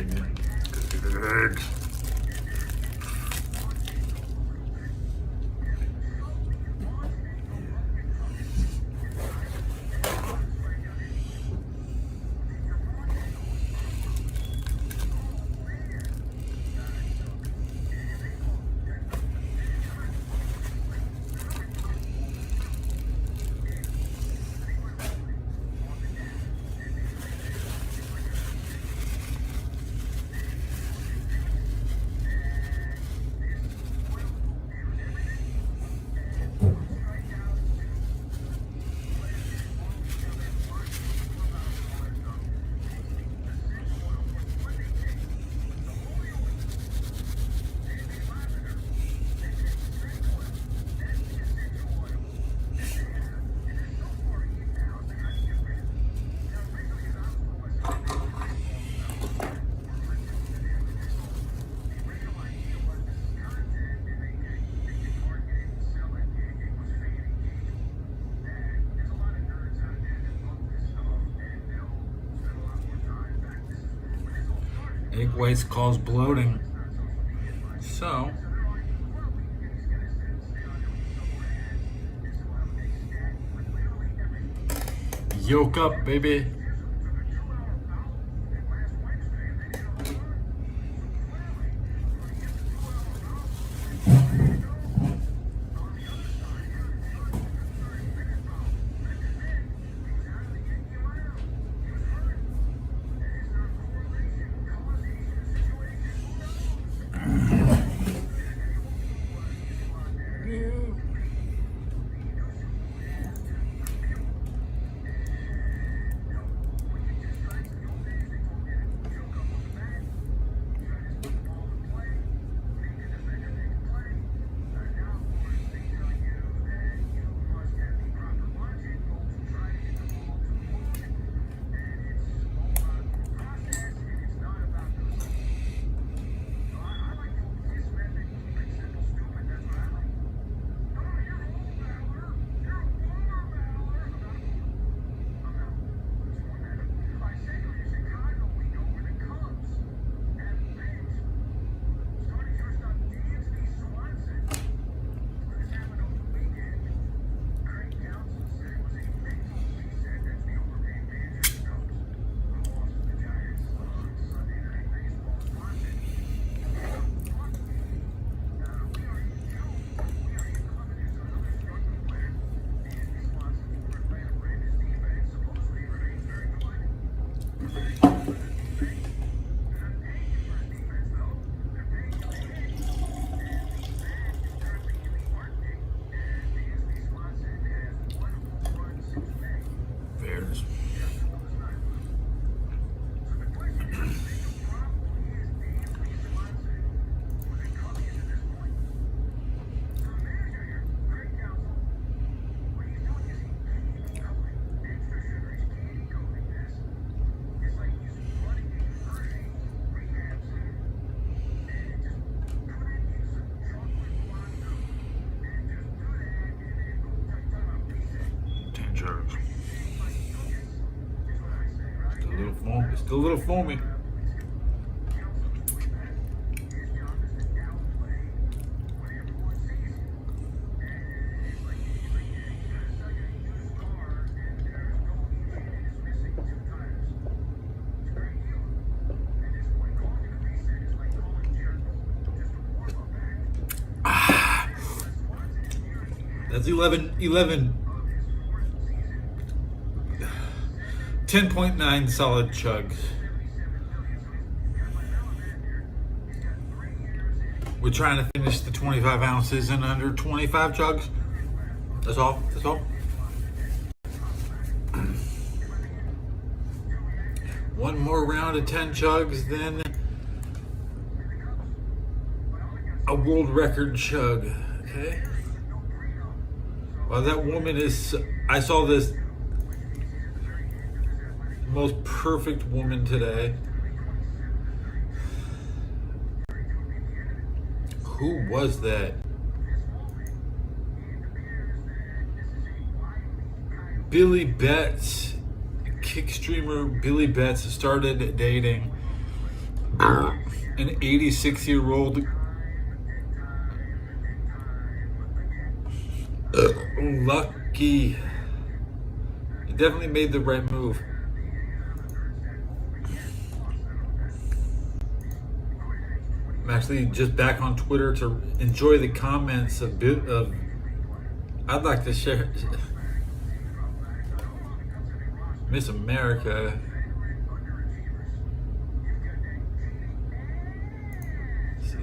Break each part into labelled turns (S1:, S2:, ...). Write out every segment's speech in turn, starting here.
S1: Good. Egg whites cause bloating. So, yolk up, baby. Still a little foamy. That's 11, 10.9 solid chugs. We're trying to finish the 25 ounces in under 25 chugs. That's all. That's all. One more round of 10 chugs, then a world record chug. Okay. Well, that woman is. I saw this most perfect woman today. Who was that? Billy Betts, kick streamer Billy Betts started dating An 86-year-old lucky. He definitely made the right move. I'm actually just back on Twitter to enjoy the comments of I'd like to share Miss America. See,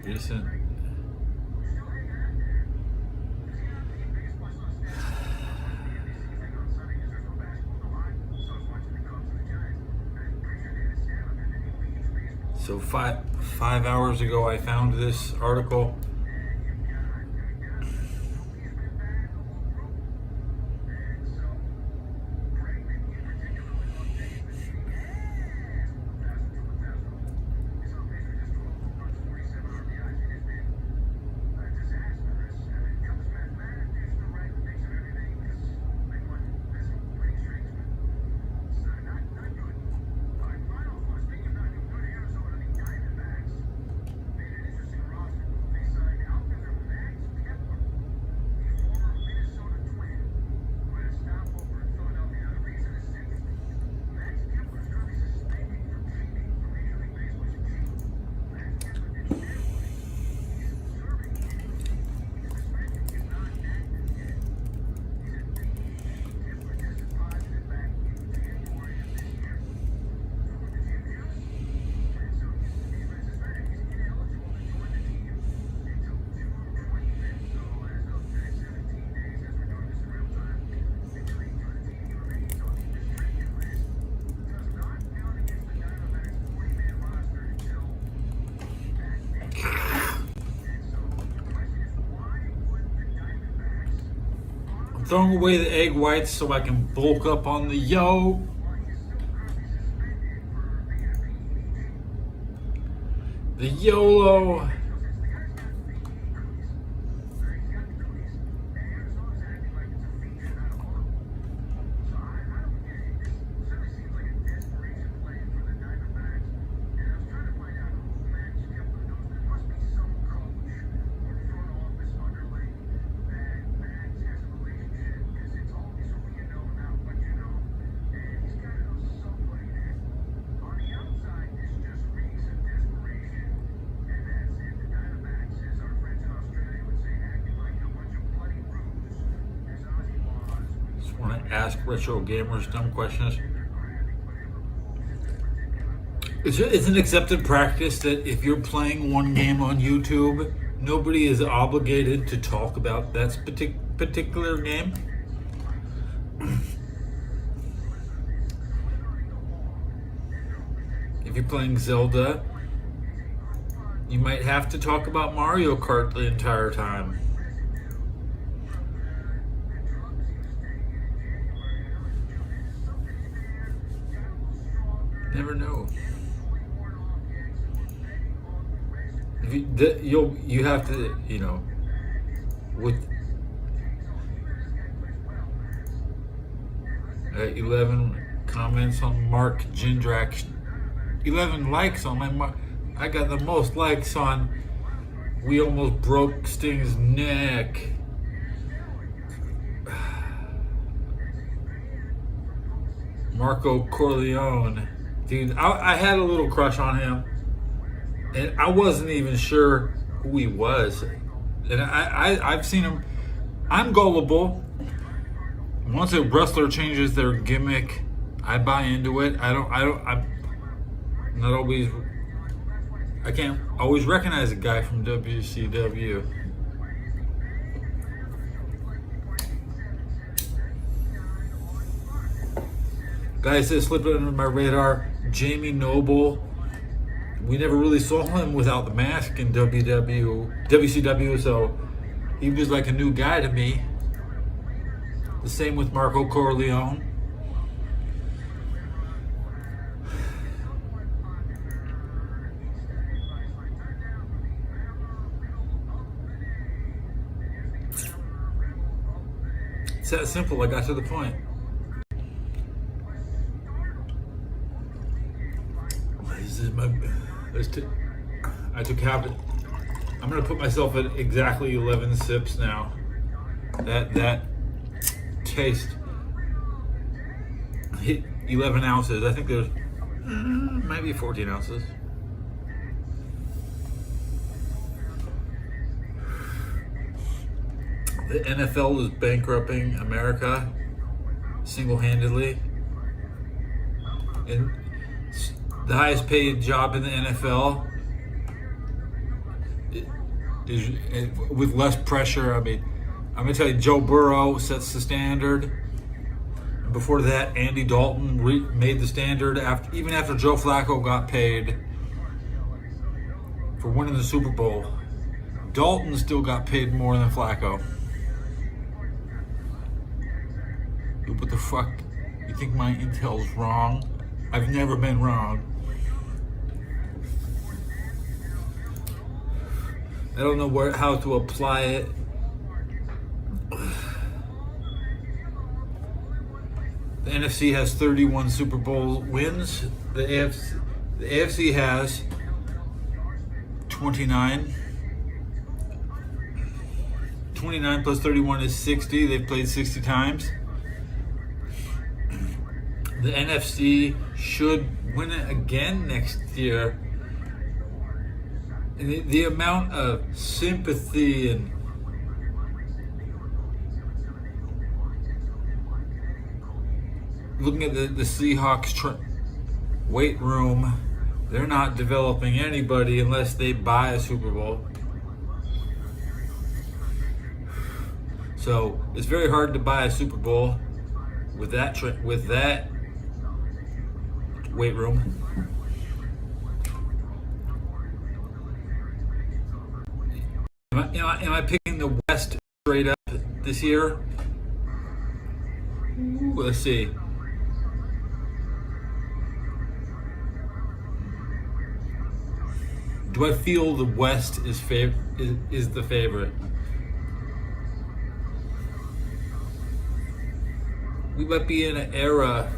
S1: recent. So five hours ago, I found this article. I'm throwing away the egg whites so I can bulk up on the yolk. The YOLO. Want to ask retro gamers dumb questions. It's an accepted practice that if you're playing one game on YouTube, nobody is obligated to talk about that particular game. If you're playing Zelda, you might have to talk about Mario Kart the entire time. Never know. If you have to, with 11 comments on Mark Jindrak, 11 likes on my I got the most likes on We Almost Broke Sting's Neck. Marco Corleone. Dude, I had a little crush on him, and I wasn't even sure who he was. And I've seen him. I'm gullible. Once a wrestler changes their gimmick, I buy into it. I'm not always. I can't always recognize a guy from WCW. Guys that slipped under my radar, Jamie Noble. We never really saw him without the mask in WCW, so he was like a new guy to me. The same with Marco Corleone. It's that simple. I got to the point. This is my I took half. I'm gonna put myself at exactly 11 sips now. That taste hit 11 ounces. I think there's maybe 14 ounces. The NFL is bankrupting America single-handedly. And the highest paid job in the NFL is with less pressure. I mean, I'm going to tell you, Joe Burrow sets the standard. And before that, Andy Dalton made the standard even after Joe Flacco got paid for winning the Super Bowl. Dalton still got paid more than Flacco. What the fuck? You think my intel's wrong? I've never been wrong. I don't know how to apply it. The NFC has 31 Super Bowl wins. The AFC has 29. 29 plus 31 is 60. They've played 60 times. The NFC should win it again next year. And the amount of sympathy and looking at the Seahawks weight room, they're not developing anybody unless they buy a Super Bowl. So it's very hard to buy a Super Bowl with that weight room. Am I picking the West straight up this year? Ooh, let's see. Do I feel the West is the favorite? We might be in an era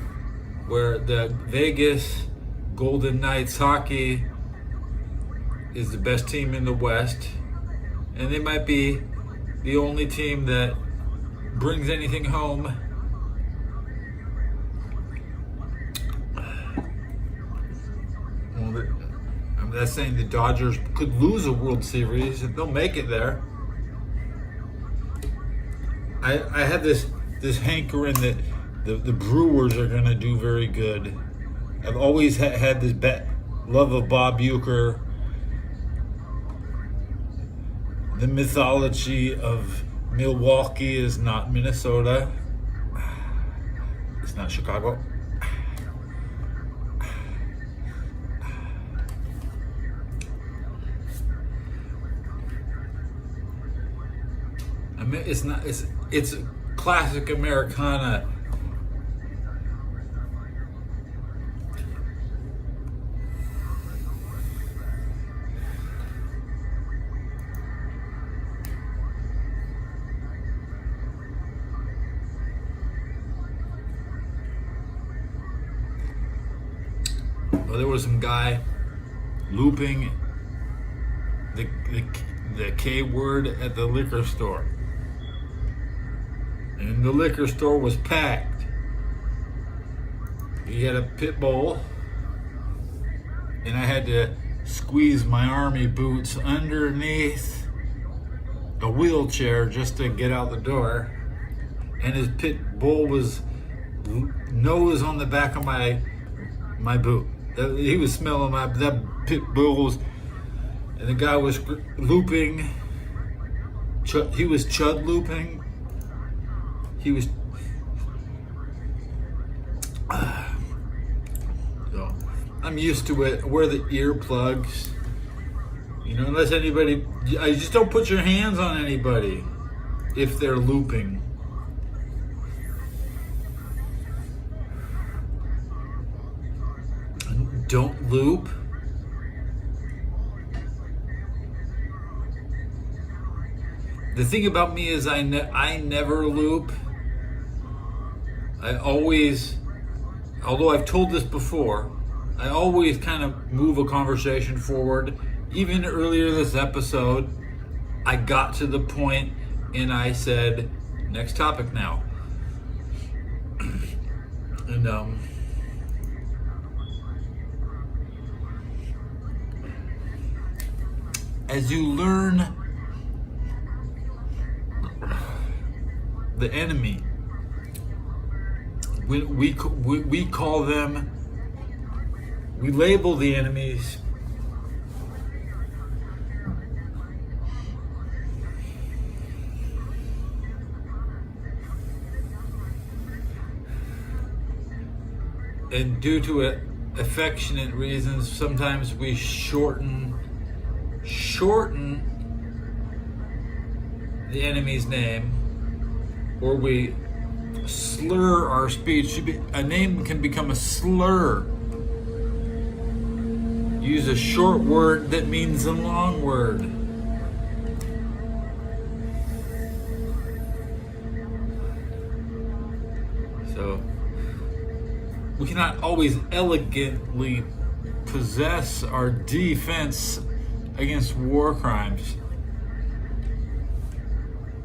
S1: where the Vegas Golden Knights hockey is the best team in the West, and they might be the only team that brings anything home. Well, I'm not saying the Dodgers could lose a World Series, and they'll make it there. I had this hankering that the Brewers are going to do very good. I've always had this love of Bob Uecker. The mythology of Milwaukee is not Minnesota. It's not Chicago. I mean, it's classic Americana. Well, there was some guy looping the K word at the liquor store. And the liquor store was packed. He had a pit bull, and I had to squeeze my army boots underneath a wheelchair just to get out the door. And his pit bull was nose on the back of my boot. He was smelling that pit bull, and the guy was looping. He was chud looping. He was. So I'm used to it. Wear the earplugs. You know, unless anybody. I just don't put your hands on anybody if they're looping. Don't loop. The thing about me is I never loop. I always, although I've told this before, I always kind of move a conversation forward. Even earlier this episode, I got to the point and I said, next topic now. And as you learn the enemy, we call them, we label the enemies and due to affectionate reasons, sometimes we shorten the enemy's name, or we slur our speech. A name can become a slur. Use a short word that means a long word. So we cannot always elegantly possess our defense against war crimes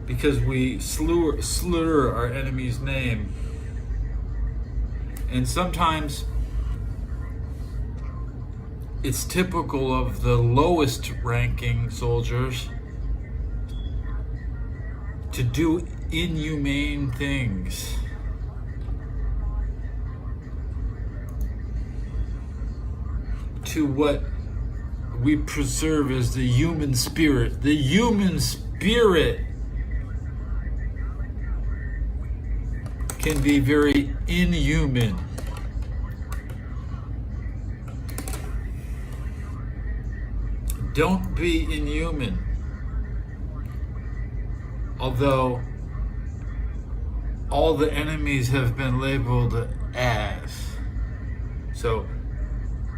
S1: because we slur our enemy's name. And sometimes it's typical of the lowest ranking soldiers to do inhumane things. To what we preserve as the human spirit. The human spirit can be very inhuman. Don't be inhuman. Although all the enemies have been labeled as. So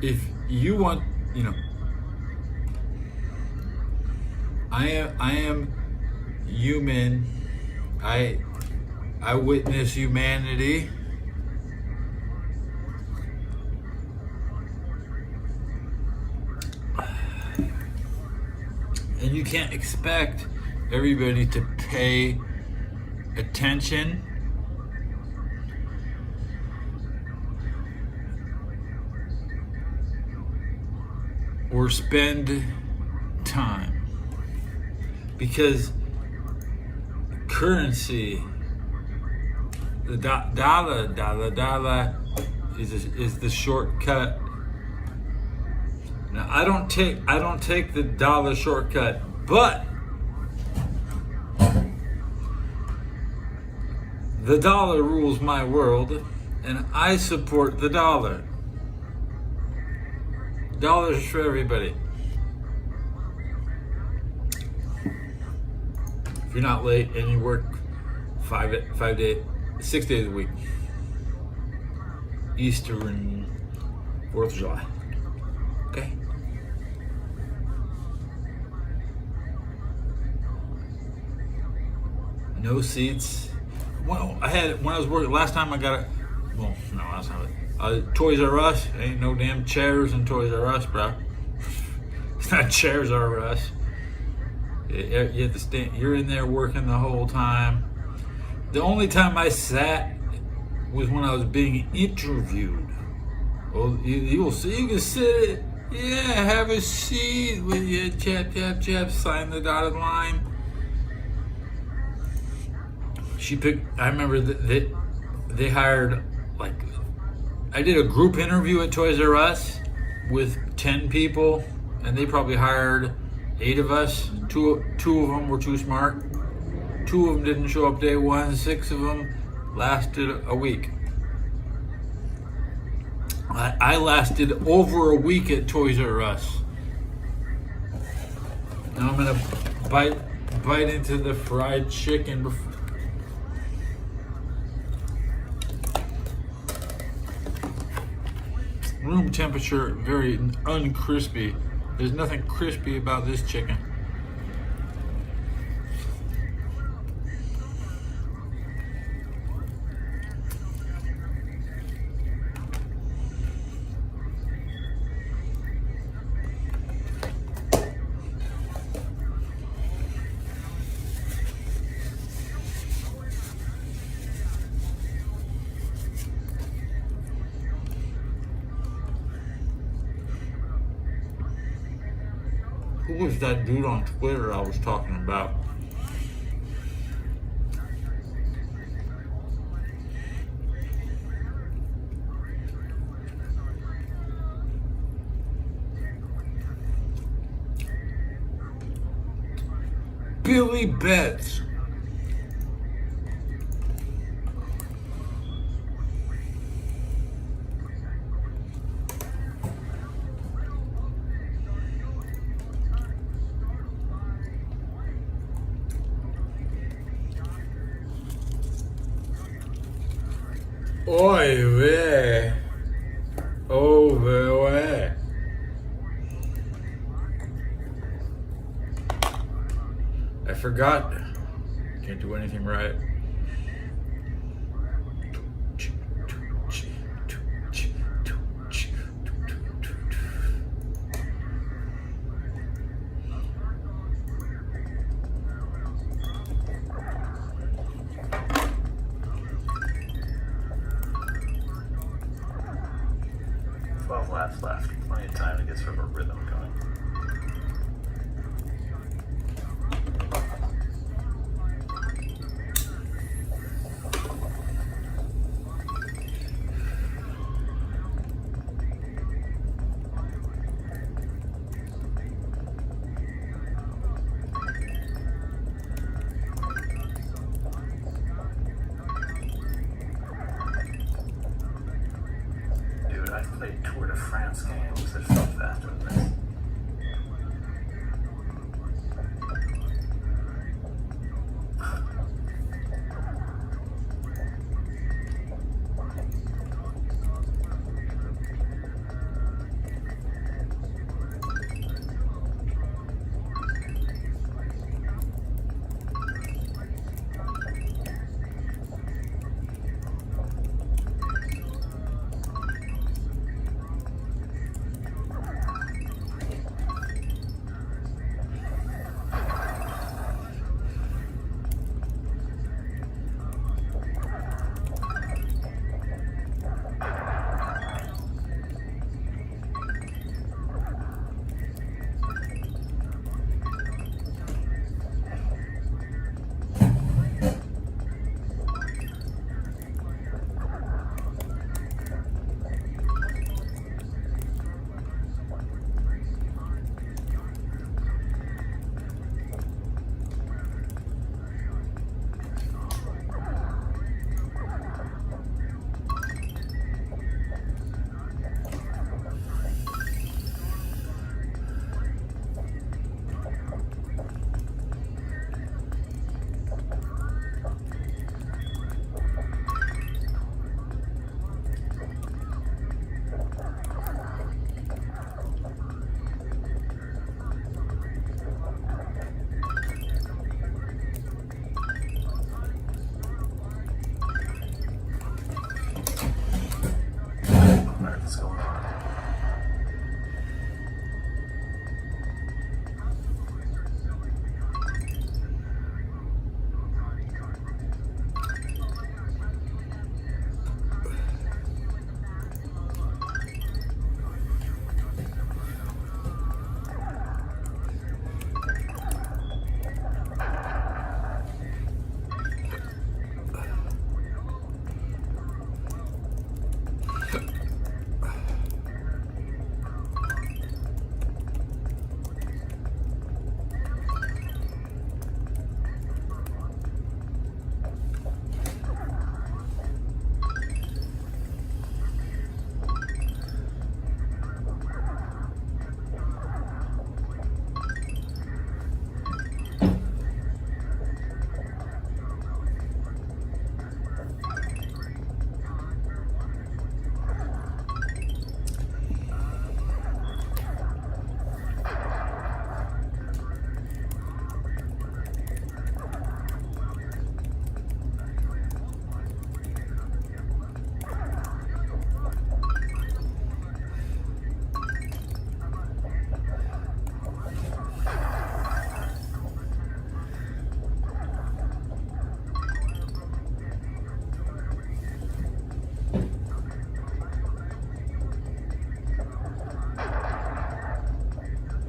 S1: if you want, I am human. I witness humanity. And you can't expect everybody to pay attention or spend time, because currency, the dollar is the shortcut. Now I don't take the dollar shortcut, but the dollar rules my world, and I support the dollar. Dollars for everybody. If you're not late and you work 6 days a week, Easter and 4th of July. Okay? No seats. Well, when I was working last time, I got it. Well, no, that's not it. Toys R Us. Ain't no damn chairs in Toys R Us, bro. It's not Chairs R Us. You have to stand. You're in there working the whole time. The only time I sat was when I was being interviewed. Well, you will see. You can sit. Yeah, have a seat with you. Chap. Sign the dotted line. I remember that they hired, like, I did a group interview at Toys R Us with 10 people, and they probably hired 8 of us. Two of them were too smart. 2 of them didn't show up day one. 6 of them lasted a week. I lasted over a week at Toys R Us. Now I'm gonna bite into the fried chicken before. Room temperature, very uncrispy. There's nothing crispy about this chicken. Who was that dude on Twitter I was talking about? Billy Betts. Oy vey. Oh vey. I forgot. Can't do anything right.
S2: Laps left. Plenty of time to get sort of a rhythm going. Dude, I've played Tour de France games that felt faster than this. What's going on?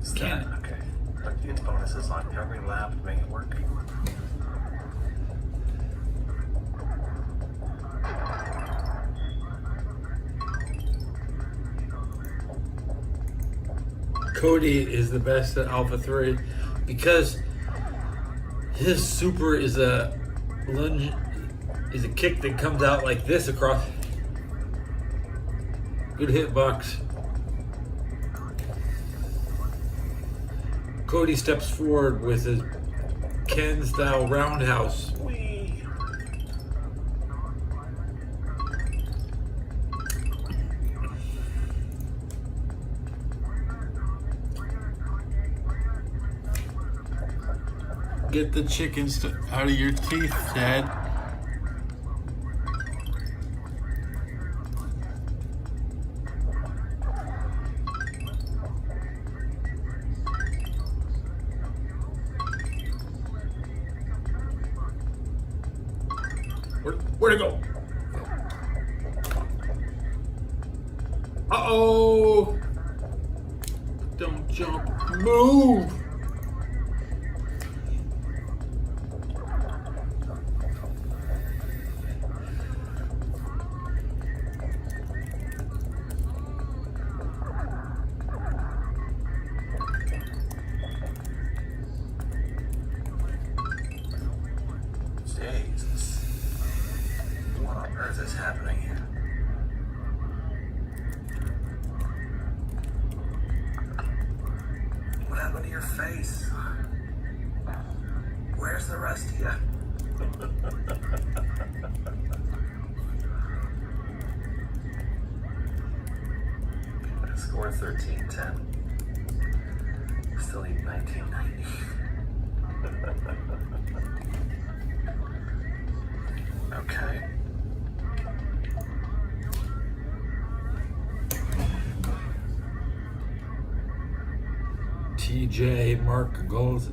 S2: Scan it. Okay. But you get bonuses on every lap to make it work.
S1: Cody is the best at Alpha 3 because his super is a lunge, is a kick that comes out like this across. Good hitbox. Cody steps forward with his Ken style roundhouse.
S2: Whee!
S3: Get the chickens out of your teeth, Dad.
S1: Where'd it go? Uh-oh! Don't jump. Move!
S2: Jesus. What on earth is happening here? What happened to your face? Where's the rest of you? I scored 1310. Still need 1990. Okay.
S1: TJ, Mark Gold,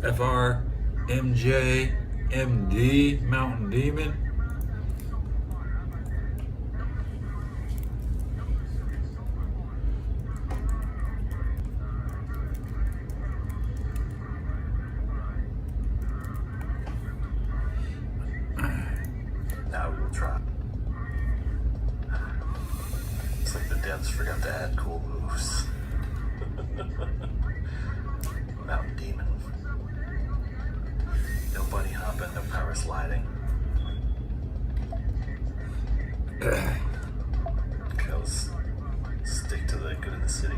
S1: FR, MJ, MD, Mountain Demon.
S2: Now we will try. It's like the devs forgot to add cool moves. Mountain Demon. No bunny hopping, no power sliding. Okay, let's stick to the good of the city.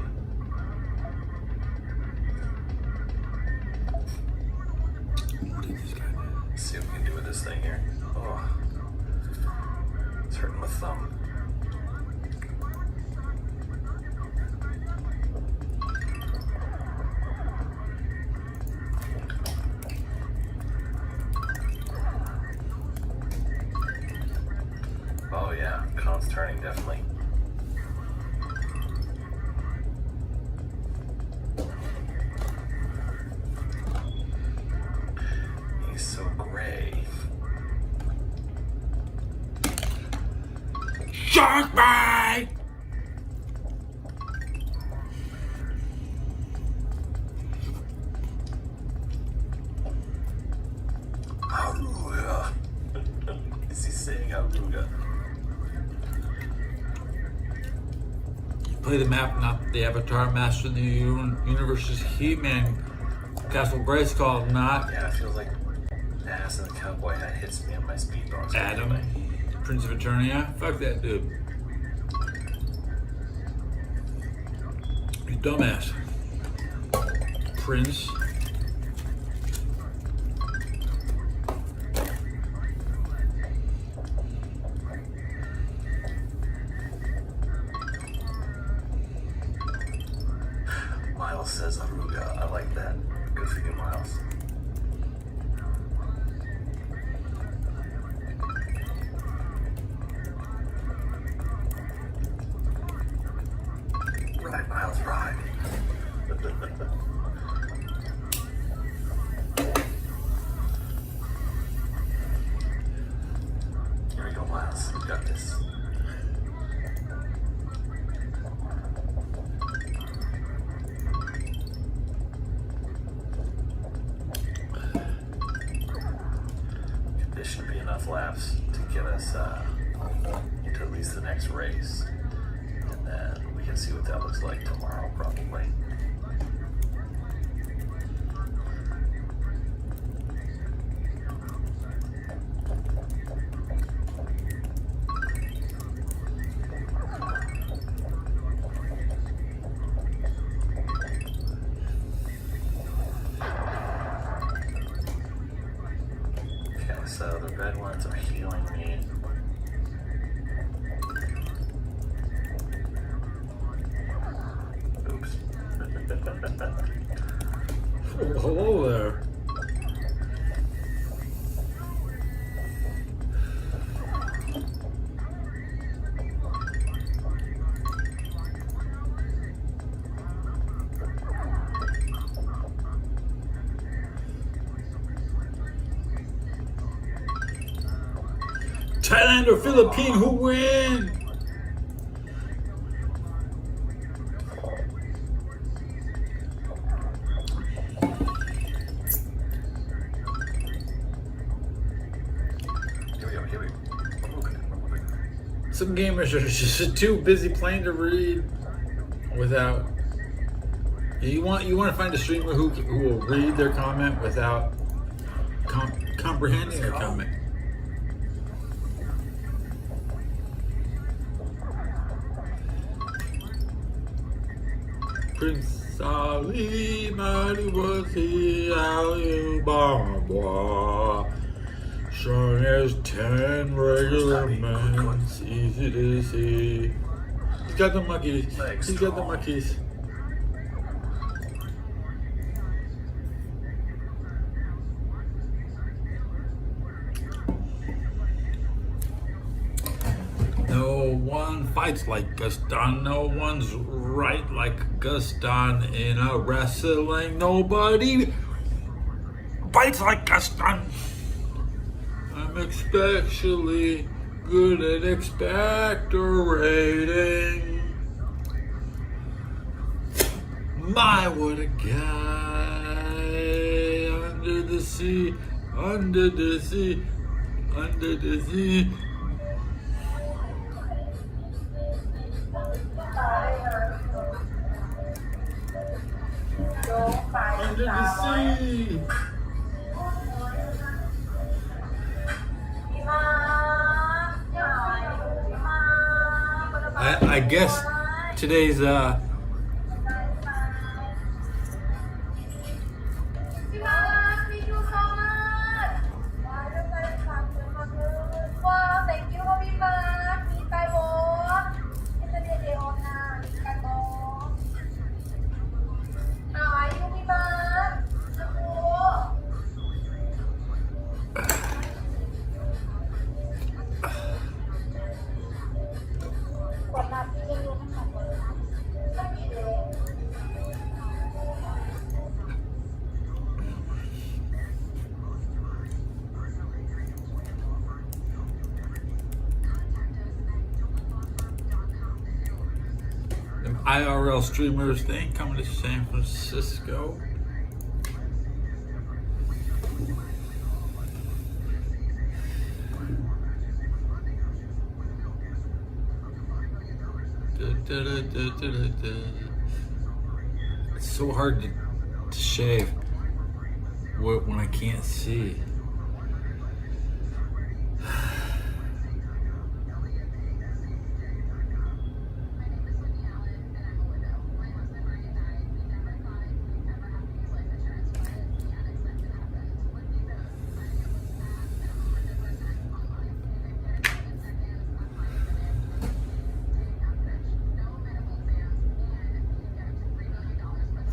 S2: See what we can do with this thing here. Oh, it's hurting my thumb. Oh yeah, Con's turning definitely. He's so gray.
S1: Shark bite!
S2: Aruga. Is he saying Aruga?
S1: Play the map, not the avatar. Master of the Universe's He-Man. Castle Grayskull, not
S2: Yeah, it feels like ass and the cowboy hat hits me on my speed bonus.
S1: Adam. Prince of Eternia. Fuck that dude. You dumbass. Prince.
S2: Miles says Aruga. I like that. Good for you, Miles. Right, Miles, right. Here we go, Miles. You got this. laps to get us into at least the next race. And then we can see what that looks like tomorrow, probably. So the red ones are healing me. Oops.
S1: Oh, hello there. Thailand or Philippines, who win?
S2: Here we go. We're moving.
S1: Some gamers are just too busy playing to read without. You want to find a streamer who will read their comment without comprehending their comment. Prince Ali Mali was he Alibaba. Strong as 10 regular men. It's easy to see. He's got the monkeys. He's got the monkeys. No one fights like Gaston. No one's right like Gaston in a wrestling. Nobody fights like Gaston. I'm especially good at expectorating. My, what a guy. Under the sea, under the sea, under the sea. Under the sea. I guess today's IRL streamers, they ain't coming to San Francisco. It's so hard to shave when I can't see.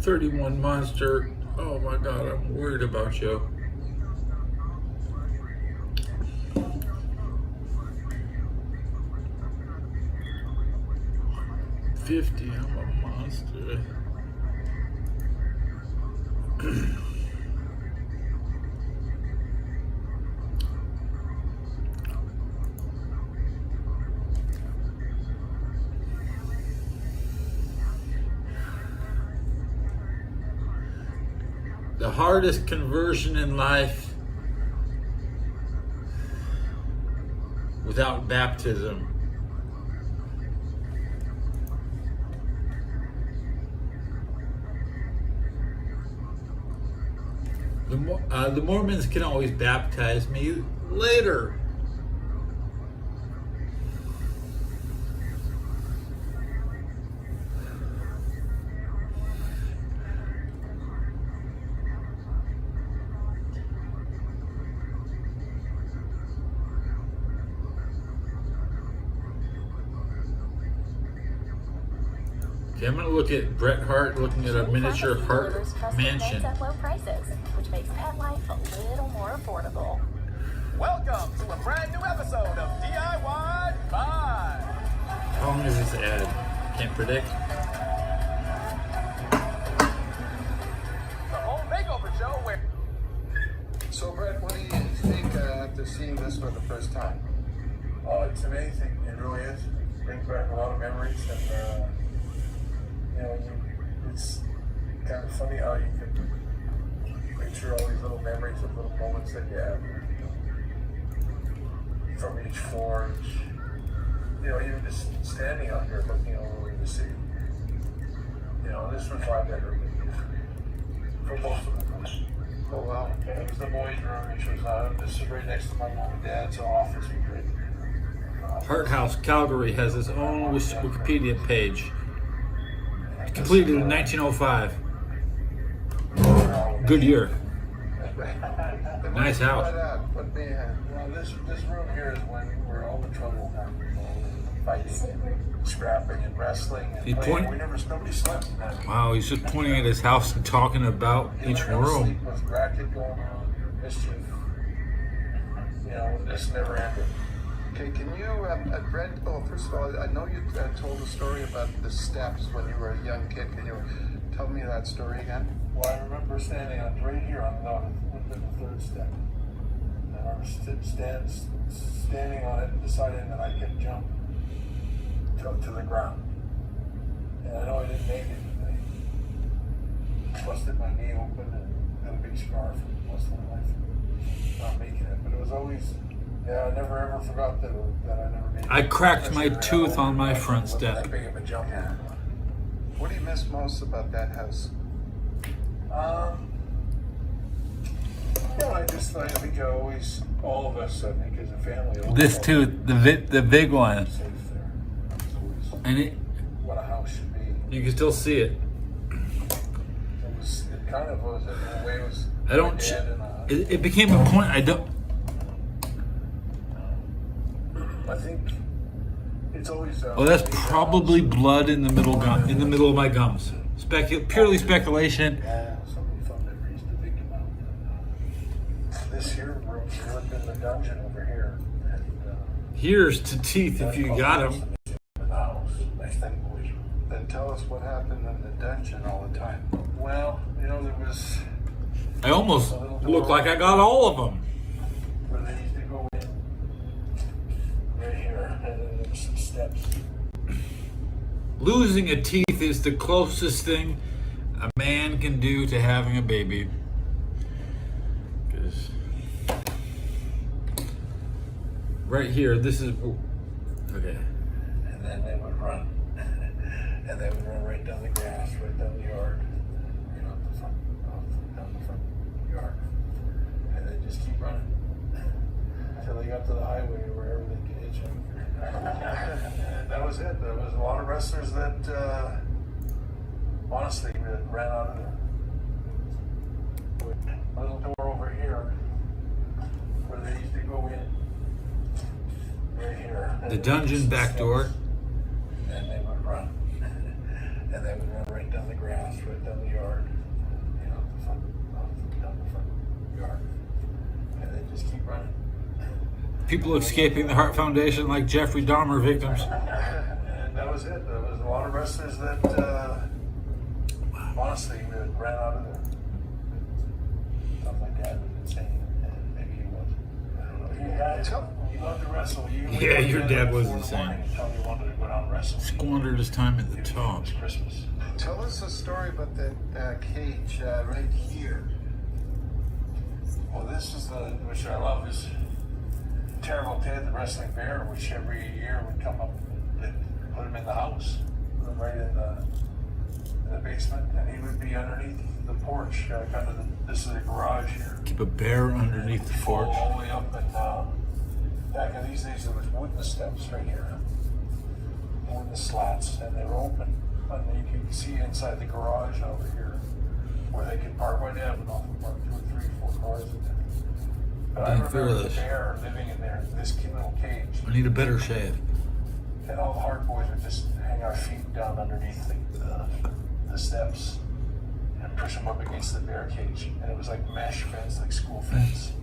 S1: $31 Monster. Oh my God, I'm worried about you. $50, I'm a monster. The hardest conversion in life without baptism. The Mormons can always baptize me later. Okay, I'm gonna look at Bret Hart looking at a miniature Hart mansion.
S4: At low prices, which makes pet life a little more affordable.
S5: Welcome to a brand new episode of DIY 5.
S1: How long is this ad? Can't predict.
S5: The home makeover show where...
S6: So, Brett, what do you think after seeing this for the first time?
S7: Oh, it's amazing. It really is. Brings back a lot of memories, and it's kind of funny how you can picture all these little memories of little moments that you have from each forge. Even just standing out here looking over the city. This was 5-bedroom for most of them.
S6: Oh, wow.
S7: It was the boys' room, which was this is right next to my mom and dad's office.
S1: Hart House, Calgary has its own Wikipedia page. Completed in 1905. Good year. Nice house.
S6: But
S7: this room here is where all the trouble happened. Fighting, scrapping, and wrestling. And
S1: He's
S7: playing.
S1: pointing.
S7: Nobody slept in that.
S1: Wow, he's just pointing at his house and talking about each room.
S7: With racket going on, mischief. This never ended.
S6: okay, can you, Brett, first of all, I know you told a story about the steps when you were a young kid. Can you tell me that story again?
S7: Well, I remember standing right here on the third step. And I was standing on it and deciding that I could jump to the ground. And I know I didn't make it. I busted my knee open and had a big scar for most of my life. Not making it, but it was always, I never ever forgot that I never made it.
S1: I cracked my tooth on my front step.
S7: That big of a jump.
S6: Yeah. What do you miss most about that house?
S7: I think all of us, as a family.
S3: This tooth, the big one.
S7: Safe there. It's always
S1: And
S7: what a house should be.
S1: you can still see it.
S7: It kind of was, in a way, it was.
S1: I don't.
S7: my dad and
S1: It became a point. I don't.
S7: I think it's always.
S1: Oh, that's probably blood in the middle in the middle of my gums. Purely speculation.
S7: Something fun that we used to think about. This here room should have been the dungeon over here. And,
S1: Here's to teeth if you got them.
S7: the house, I think was.
S6: Then tell us what happened in the dungeon all the time.
S7: Well, there was
S1: I almost look like I got all of them.
S7: where they used to go in. Right here, and then there was some steps.
S1: Losing a teeth is the closest thing a man can do to having a baby. 'Cause right here, this is okay.
S7: And then they would run. And they would run right down the grass, right down the yard. Down the front yard. And they just keep running. Until they got to the highway or wherever they could hitch them. And that was it. There was a lot of wrestlers that, honestly, that ran out of there. Little door over here where they used to go in. Right here.
S1: The dungeon back door.
S7: And they would run. And they would run right down the grass, right down the yard. Down the front yard. And they just keep running.
S1: People escaping the Heart Foundation like Jeffrey Dahmer victims.
S7: And that was it. There was a lot of wrestlers that, honestly, that ran out of there. Thought my dad was insane, and maybe he was. I don't know. He loved to wrestle.
S1: Yeah, your dad was insane.
S7: Until he wanted to go down and wrestle.
S1: Squandered his time at the top.
S7: It was Christmas.
S6: Tell us a story about that cage right here.
S7: Well, this is which I love, is Terrible Ted, the wrestling bear, which every year would come up and put him in the house, put him right in the basement, and he would be underneath the porch, this is a garage here.
S1: Keep a bear underneath the porch.
S7: All the way up, and back in these days there was wooden steps right here, wooden slats, and they were open, and you could see inside the garage over here, where they could park. My dad would often park 2 or 3, 4 cars in there. But I remember the bear living in there, this cute little cage.
S1: I need a better shave.
S7: And all the hard boys would just hang our feet down underneath the steps and push them up against the bear cage. And it was like mesh fence, like school fence.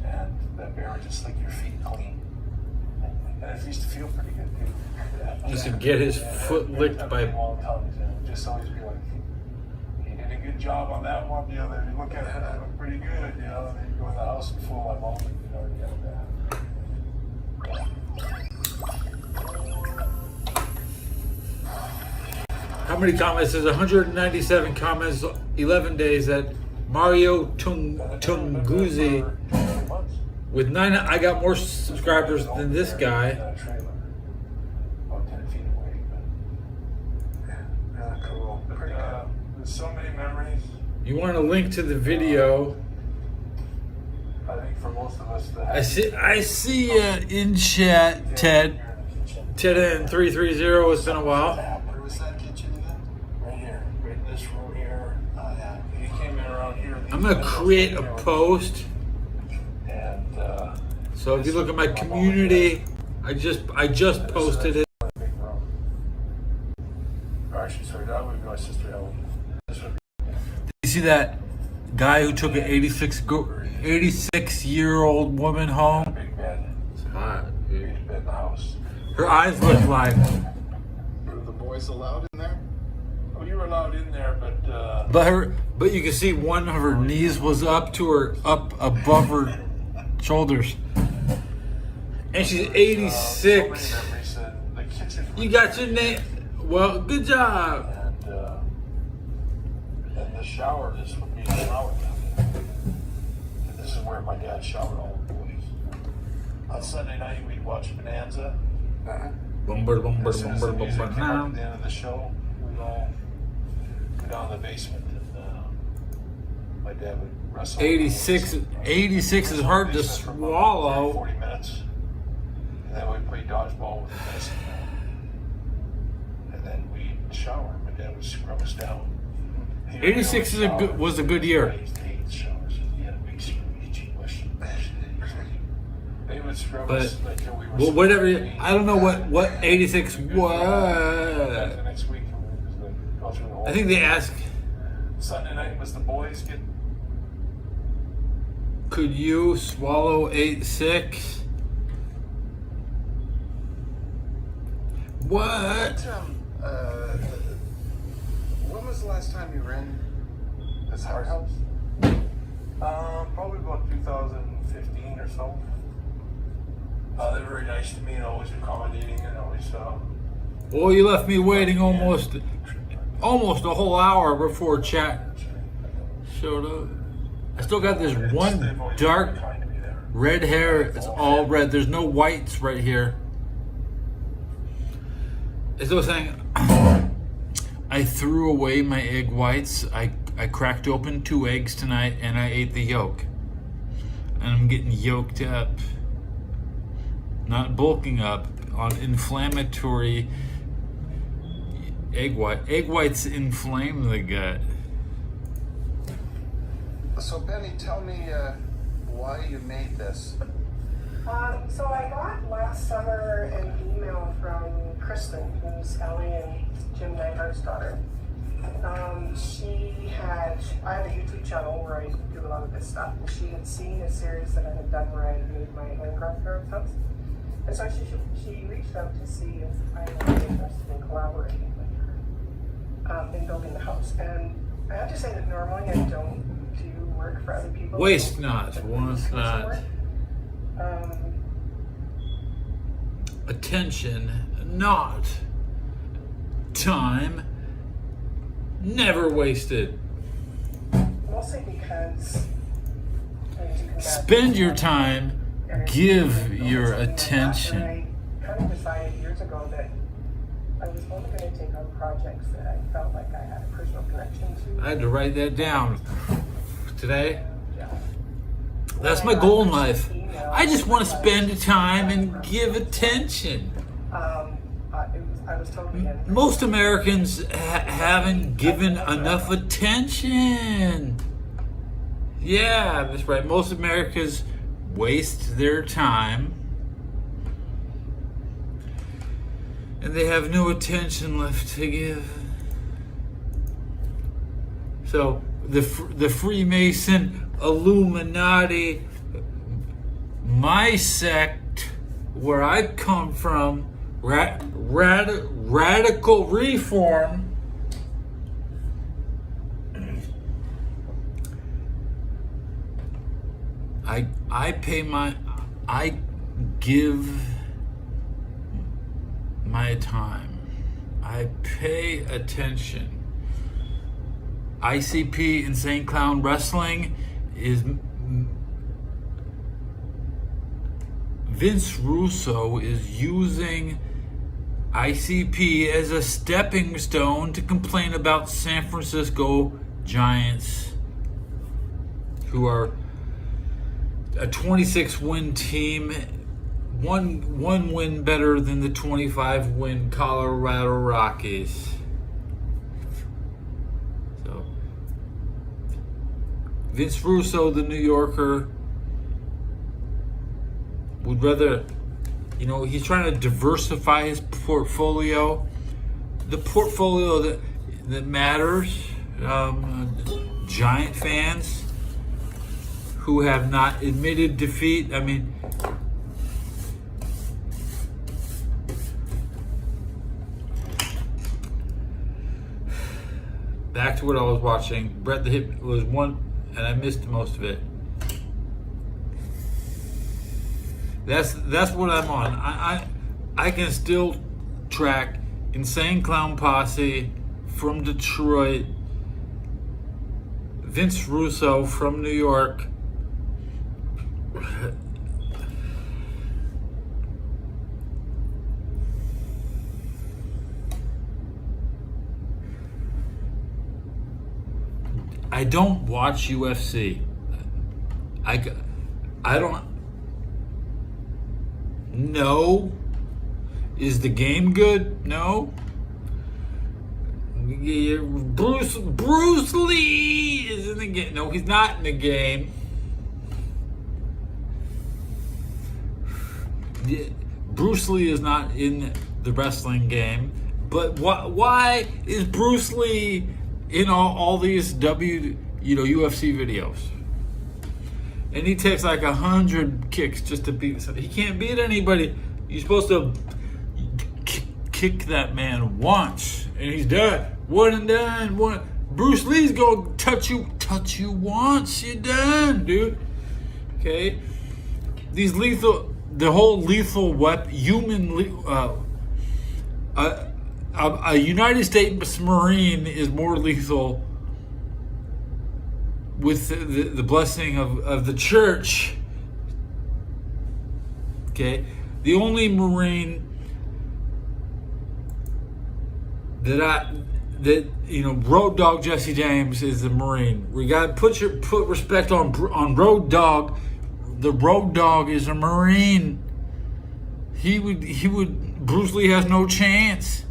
S7: And that bear would just lick your feet clean. And it used to feel pretty good too.
S1: Just to get his foot licked by.
S7: Long tongues, and it would just always be like, he did a good job on that one. You know, they look at it, it looked pretty good. You know, and then you go in the house and fool my mom, and you know, you have that.
S1: How many comments? There's 197 comments, 11 days at Mario Tunguzi. With 9, I got more subscribers than this guy.
S7: About 10 feet away. Yeah, cool. There's so many memories.
S1: You want a link to the video?
S7: I think for most of us,
S1: I see in chat, Ted. Ted 330. It's been a while.
S6: Where was that kitchen again?
S7: right here, right in this room here.
S6: Oh, yeah.
S7: He came in around here.
S1: I'm gonna create a post.
S7: And
S1: So if you look at my community, I just posted it.
S7: big room. Actually, sorry, that would be my sister Helen. This would be
S1: You see that guy who took an 86-year-old woman
S7: a
S1: home?
S7: big bed.
S1: It's hot,
S7: Big
S1: dude.
S7: bed in the house.
S1: Her eyes look like.
S6: Were the boys allowed in there?
S7: Oh, you were allowed in there, but
S1: But you can see one of her knees was up above her shoulders, and she's
S7: so
S1: 86.
S7: many memories. The kitchen.
S1: You got your name. Well, good job.
S7: And the shower, this would be the shower down there. And this is where my dad showered all the boys. On Sunday night, we'd watch Bonanza.
S1: Bumper, bumper,
S7: As soon as the
S1: bumper,
S7: music
S1: bumper.
S7: came up at the end of the show, we'd all go down in the basement, and my dad would wrestle.
S1: 86 is hard to swallow.
S7: 40 minutes. And then we'd play dodgeball with the best. And then we'd shower. My dad would scrub us down. He would
S1: 86
S7: really
S1: was a good year.
S7: He hated showers. He had a big screechy wash. They would scrub
S1: But
S7: us like we were.
S1: well, whatever. I don't know what 86
S7: The
S1: was.
S7: next week, we would go through the whole
S1: I think they asked,
S7: Sunday night was the boys get.
S1: could you swallow 86? What?
S6: When was the last time you were in this
S7: Our
S6: house?
S7: house? Probably about 2015 or so. They're very nice to me and always accommodating and always.
S1: Well, you left me waiting almost a whole hour before chat showed up. I still got this one
S7: they've always
S1: dark
S7: been kind to me there.
S1: red hair. It's all red. There's no whites right here. As I was saying, I threw away my egg whites. I cracked open 2 eggs tonight and I ate the yolk. And I'm getting yolked up. Not bulking up on inflammatory egg white. Egg whites inflame the gut.
S6: So, Penny, tell me why you made this.
S8: So I got last summer an email from Kristen, who's Ellie and Jim Nyhart's daughter. I have a YouTube channel where I do a lot of this stuff, and she had seen a series that I had done where I made my handcraft yard house. And so she reached out to see if I was interested in collaborating with her in building the house. And I have to say that normally I don't do work for other people.
S1: Waste not, want not. Attention, not time, never wasted.
S8: Mostly because
S1: Spend your time
S3: give your attention.
S8: And I kind of decided years ago that I was only going to take on projects that I felt like I had a personal connection to.
S1: I had to write that down today.
S8: Yeah.
S1: That's my goal in life. I just want to spend the time and give attention.
S8: I was totally in.
S1: Most Americans haven't given enough attention. Yeah, that's right. Most Americans waste their time and they have no attention left to give. So the Freemason, Illuminati, my sect, where I come from, radical reform, I give my time. I pay attention. ICP, Insane Clown Wrestling, is Vince Russo is using ICP as a stepping stone to complain about San Francisco Giants, who are a 26-win team, one win better than the 25-win Colorado Rockies. So, Vince Russo, the New Yorker, would rather, he's trying to diversify his portfolio. The portfolio that matters, Giant fans who have not admitted defeat. I mean, back to what I was watching. Brett the Hip was one, and I missed most of it. That's what I'm on. I can still track Insane Clown Posse from Detroit, Vince Russo from New York. I don't watch UFC. I don't. No. Is the game good? No. Bruce Lee is in the game. No, he's not in the game. Bruce Lee is not in the wrestling game. But why is Bruce Lee in all these UFC videos? And he takes like 100 kicks just to beat somebody. He can't beat anybody. You're supposed to kick that man once, and he's done. One and done. One. Bruce Lee's gonna touch you once. You're done, dude. Okay. The whole lethal weapon, a United States Marine is more lethal with the blessing of the church. Okay, the only Marine Road Dog Jesse James is the Marine. We got to put respect on Road Dog. The Road Dog is a Marine. He would. Bruce Lee has no chance.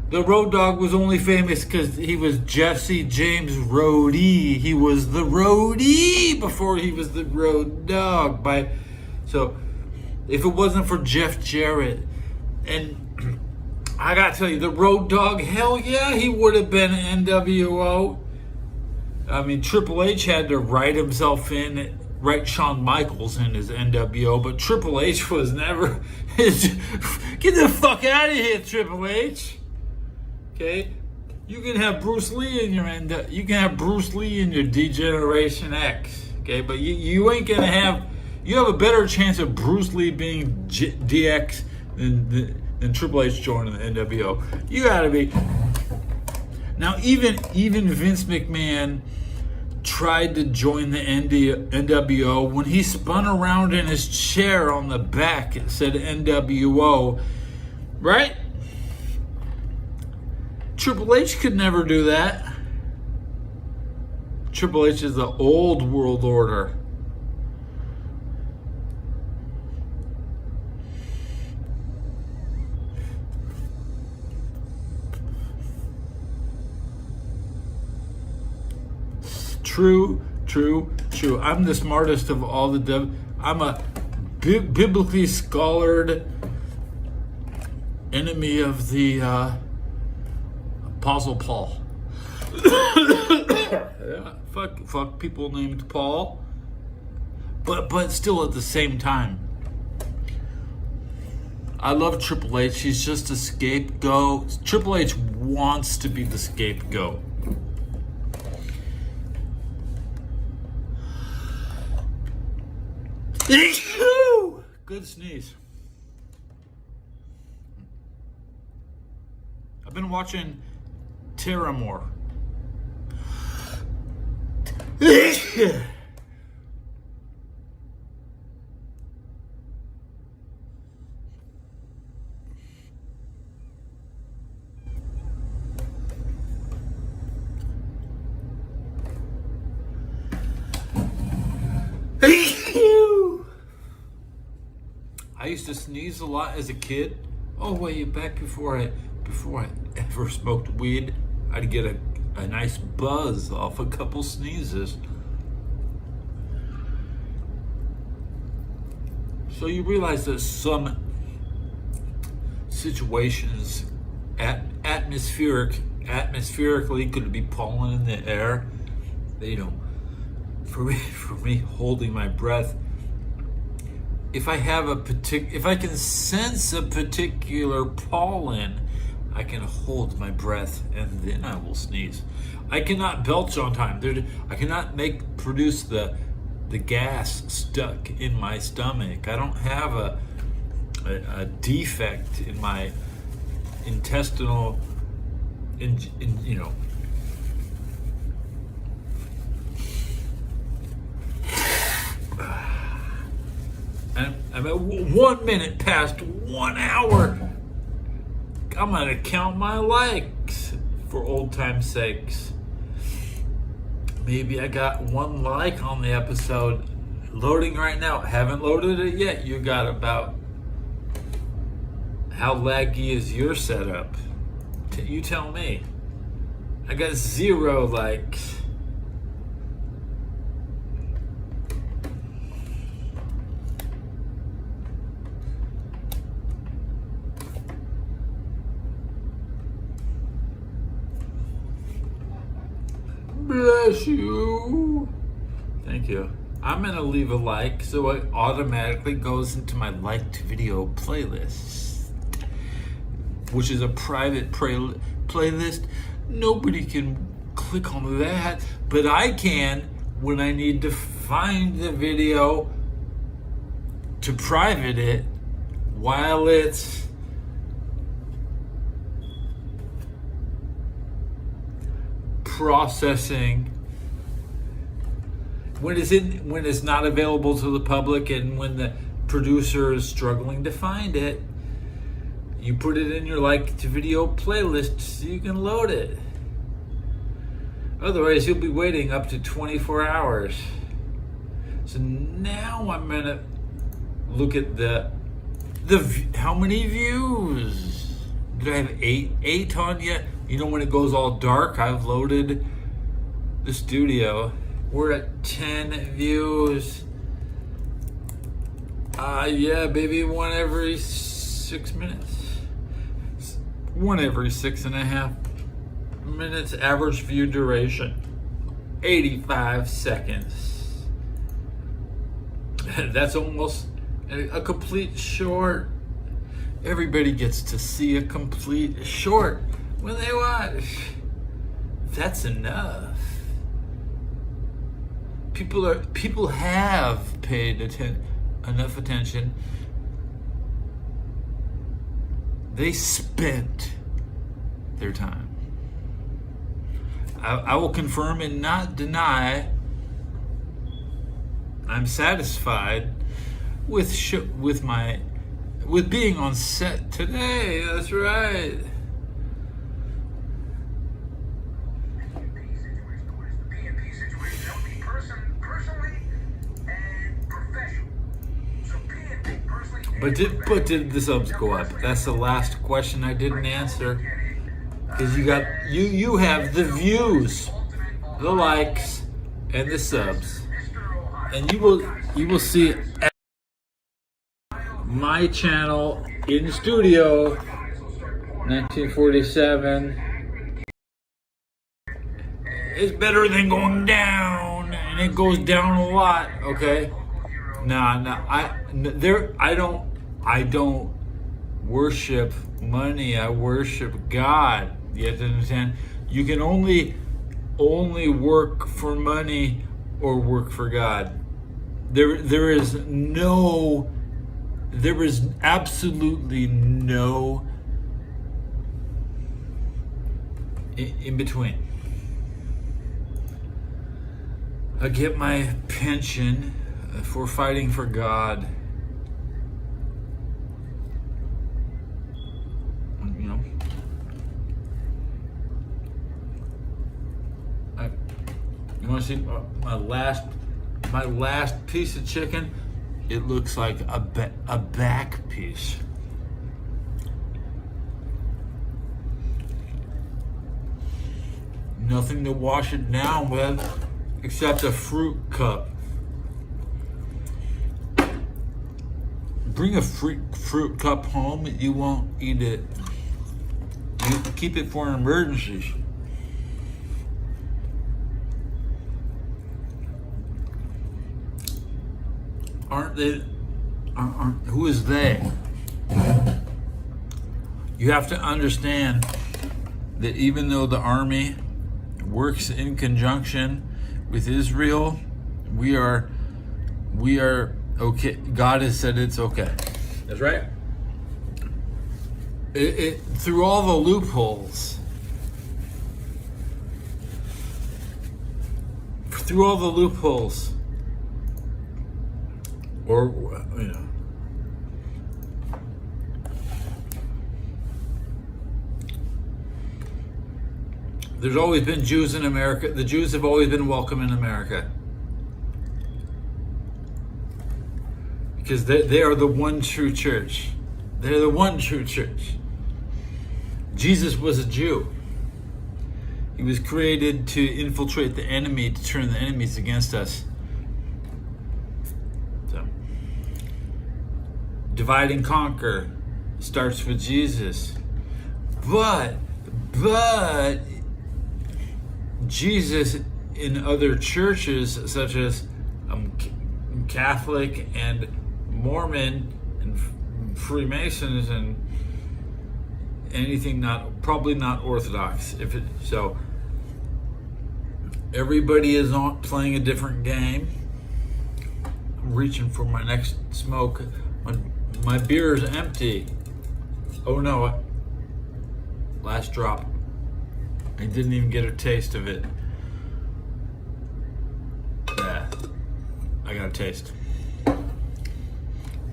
S1: The Road Dog was only famous because he was Jesse James Roadie. He was the Roadie before he was the Road Dog. So, if it wasn't for Jeff Jarrett, and I gotta tell you, the Road Dog, hell yeah, he would have been NWO. I mean, Triple H had to write Shawn Michaels in his NWO, but Triple H was never. Get the fuck out of here, Triple H. Okay, you can have Bruce Lee in you can have Bruce Lee in your D-Generation X. Okay, but you ain't gonna have. You have a better chance of Bruce Lee being DX than Triple H joining the NWO. You gotta be. Now even Vince McMahon tried to join the NWO, when he spun around in his chair on the back, it said NWO, right? Triple H could never do that. Triple H is the old world order. True. I'm the smartest of all the I'm a biblically scholared enemy of the Apostle Paul. Yeah, fuck people named Paul. But still at the same time, I love Triple H. He's just a scapegoat. Triple H wants to be the scapegoat. Good sneeze. I've been watching Terramore. I used to sneeze a lot as a kid. Oh, way back before I ever smoked weed, I'd get a nice buzz off a couple sneezes. So you realize that some situations atmospherically could be pollen in the air. For me holding my breath, if I can sense a particular pollen, I can hold my breath and then I will sneeze. I cannot belch on time. I cannot produce the gas stuck in my stomach. I don't have a defect in my intestinal, I'm at 1 minute past 1 hour. I'm gonna count my likes for old time's sakes. Maybe I got 1 like on the episode. Loading right now. Haven't loaded it yet. You got about. How laggy is your setup? You tell me. I got 0 likes. Bless you. Thank you. I'm going to leave a like so it automatically goes into my liked video playlist, which is a private playlist. Nobody can click on that, but I can when I need to find the video to private it while it's processing, when it's not available to the public, and when the producer is struggling to find it. You put it in your liked video playlist so you can load it. Otherwise, you'll be waiting up to 24 hours. So now I'm gonna look at how many views. Did I have 8 on yet? You know, when it goes all dark, I've loaded the studio. We're at 10 views. Yeah, baby, 1 every 6 minutes. 1 every 6.5 minutes. Average view duration, 85 seconds. That's almost a complete short. Everybody gets to see a complete short when they watch. That's enough. People have paid enough attention. They spent their time. I will confirm and not deny I'm satisfied with being on set today. That's right. But did the subs go up? That's the last question I didn't answer. Because you have the views, the likes, and the subs, and you will see my channel in studio, 1947. It's better than going down, and it goes down a lot. Okay, I don't worship money. I worship God. You have to understand. You can only work for money or work for God. There is absolutely no in between. I get my pension for fighting for God. You know, you want to see my last piece of chicken? It looks like a back piece. Nothing to wash it down with except a fruit cup. Bring a fruit cup home, you won't eat it. You keep it for emergencies. Who is they? You have to understand that even though the army works in conjunction with Israel, we are okay. God has said it's okay. That's right. Through all the loopholes. Or, you know, there's always been Jews in America. The Jews have always been welcome in America. Because they are the one true church. They're the one true church. Jesus was a Jew. He was created to infiltrate the enemy, to turn the enemies against us. So, divide and conquer starts with Jesus. But Jesus in other churches, such as Catholic and Mormon and Freemasons and anything probably not Orthodox. So everybody is playing a different game. I'm reaching for my next smoke. My beer is empty. Oh no! Last drop. I didn't even get a taste of it. Yeah, I got a taste.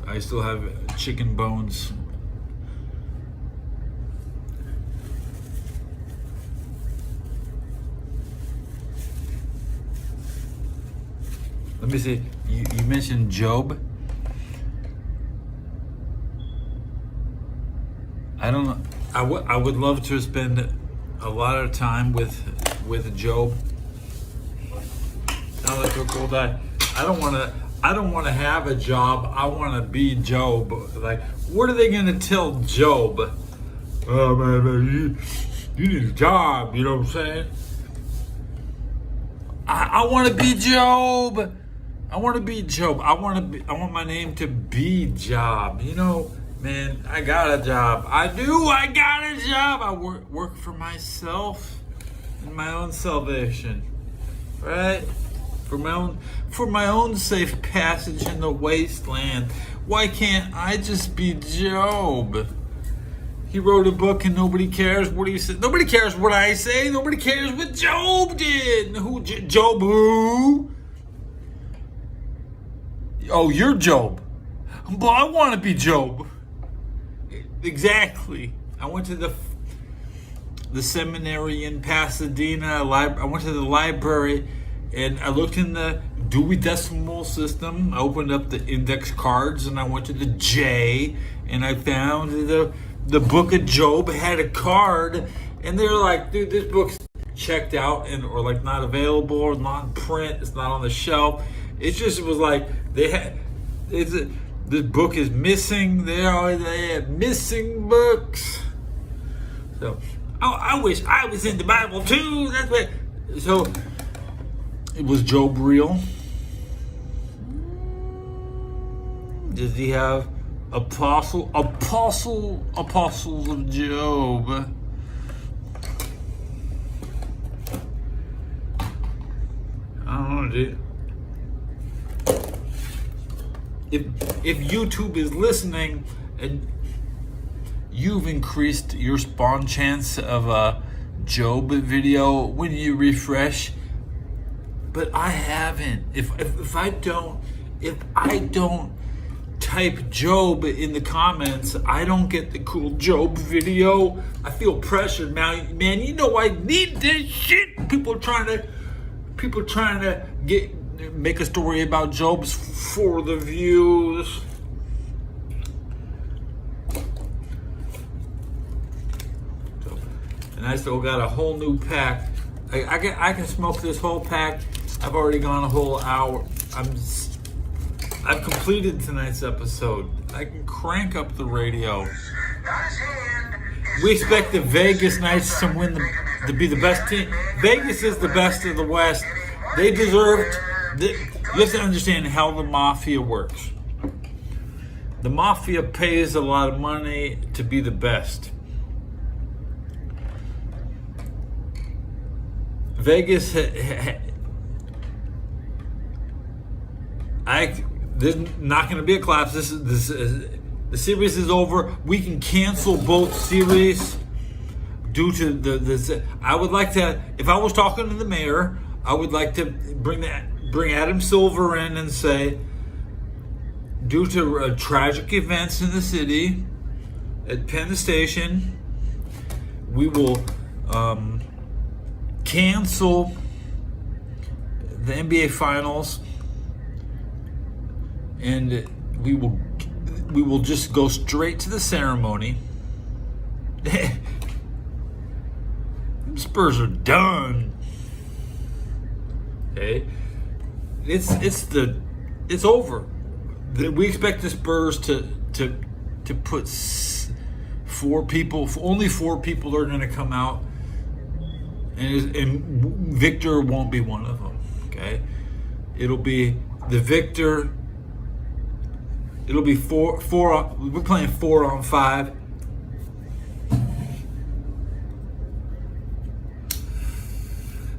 S1: I still have chicken bones. Let me see. You mentioned Job. I don't know. I would love to spend a lot of time with Job. Now let's go cold eye. I don't want to have a job. I want to be Job. Like, what are they going to tell Job? Oh man, you need a job. You know what I'm saying? I want to be Job. I want to be Job. I want my name to be Job. You know, man, I got a job. I do. I got a job. I work for myself and my own salvation, right? For my own safe passage in the wasteland. Why can't I just be Job? He wrote a book and nobody cares what he said. Nobody cares what I say. Nobody cares what Job did. Job who? Oh, you're Job. But I want to be Job. Exactly. I went to the seminary in Pasadena. I went to the library and I looked in the Dewey Decimal System. I opened up the index cards and I went to the J and I found the book of Job had a card, and they were like, dude, this book's checked out and or like not available or not in print. It's not on the shelf. It just was like this book is missing. They had missing books. So I wish I was in the Bible too. That's what. So it was Job real? Does he have apostles of Job? I don't know, dude. If YouTube is listening and you've increased your spawn chance of a Job video when you refresh, but I haven't. If I don't type Job in the comments, I don't get the cool Job video. I feel pressured, man. You know I need this shit. People trying to make a story about Job's for the views. And I still got a whole new pack. I can smoke this whole pack. I've already gone a whole hour. I've completed tonight's episode. I can crank up the radio. We expect the Vegas Knights to win to be the best team. Vegas is the best of the West. They deserved. You have to understand how the mafia works. The mafia pays a lot of money to be the best. Vegas, there's not going to be a collapse. The series is over. We can cancel both series due to the. I would like to, if I was talking to the mayor, I would like to bring Adam Silver in and say, due to tragic events in the city at Penn Station, we will cancel the NBA Finals, and we will just go straight to the ceremony. Spurs are done. Okay, it's over. We expect the Spurs to put only four people are going to come out, and Victor won't be one of them. Okay, it'll be the Victor. It'll be four. We're playing 4-on-5.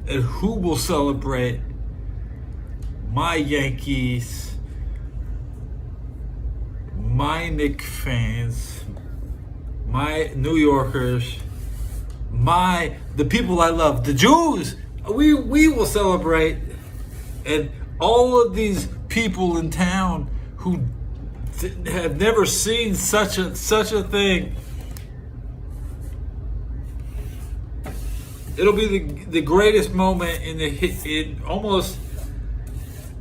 S1: And who will celebrate my Yankees, my Knicks fans, my New Yorkers, the people I love, the Jews? We will celebrate, and all of these people in town who have never seen such a thing. It'll be the greatest moment in almost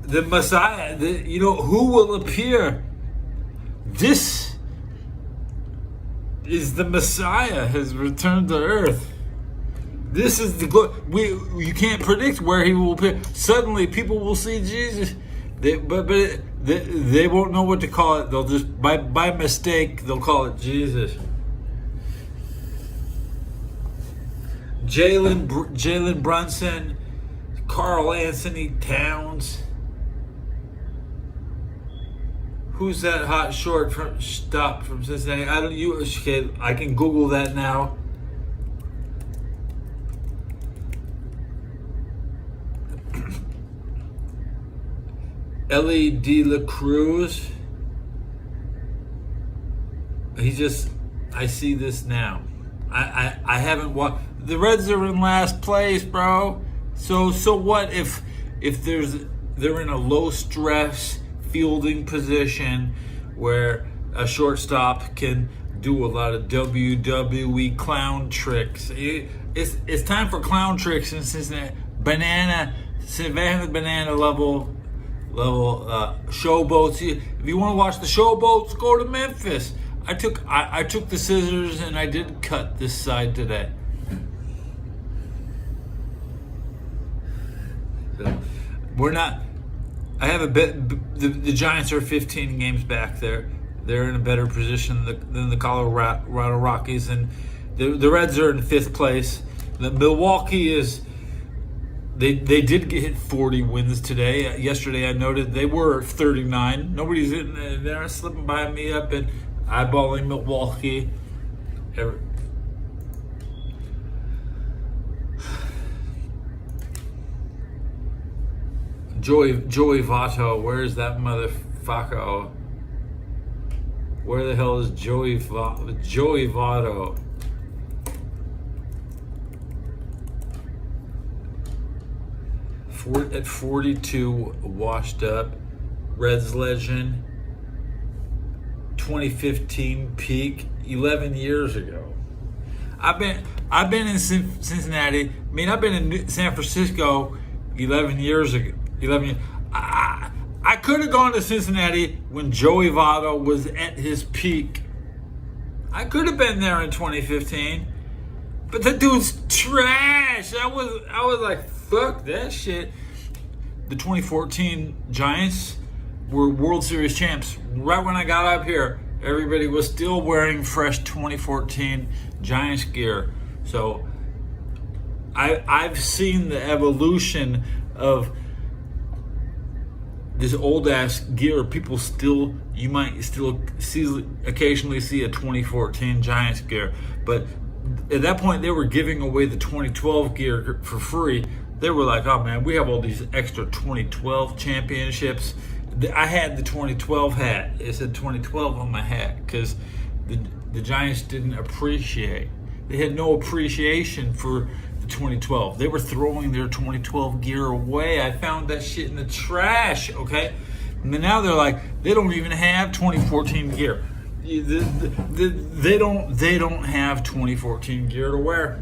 S1: the Messiah. Who will appear? This is the Messiah has returned to earth. This is you can't predict where he will appear. Suddenly, people will see Jesus. They won't know what to call it. They'll just by mistake they'll call it Jesus. Jalen Brunson, Carl Anthony Towns. Who's that hot short from Cincinnati? I can Google that now. Ellie De La Cruz. I see this now. I haven't watched. The Reds are in last place, bro. So what if they're in a low stress fielding position where a shortstop can do a lot of WWE clown tricks. It's time for clown tricks in Cincinnati. Savannah banana level showboats. If you want to watch the showboats, go to Memphis. I took the scissors and I did cut this side today. We're not. I have a bit. The Giants are 15 games back. They're in a better position than the Colorado Rockies, and the Reds are in 5th place. The Milwaukee is. They did hit 40 wins today. Yesterday I noted they were 39. Nobody's in there slipping by me up and eyeballing Milwaukee. Joey Votto, where's that motherfucker? Where the hell is Joey Votto? At 42, washed up. Reds legend. 2015 peak, 11 years ago. I've been in Cincinnati. I mean, I've been in San Francisco 11 years ago. 11 years. I could have gone to Cincinnati when Joey Votto was at his peak. I could have been there in 2015, but the dude's trash. I was like, fuck that shit. The 2014 Giants were World Series champs. Right when I got up here, everybody was still wearing fresh 2014 Giants gear. So I've seen the evolution of this old ass gear. People still, you might still occasionally see a 2014 Giants gear, but at that point they were giving away the 2012 gear for free. They were like, oh man, we have all these extra 2012 championships. I had the 2012 hat. It said 2012 on my hat because the Giants didn't appreciate. They had no appreciation for the 2012. They were throwing their 2012 gear away. I found that shit in the trash, okay? And now they're like, they don't even have 2014 gear. They don't have 2014 gear to wear.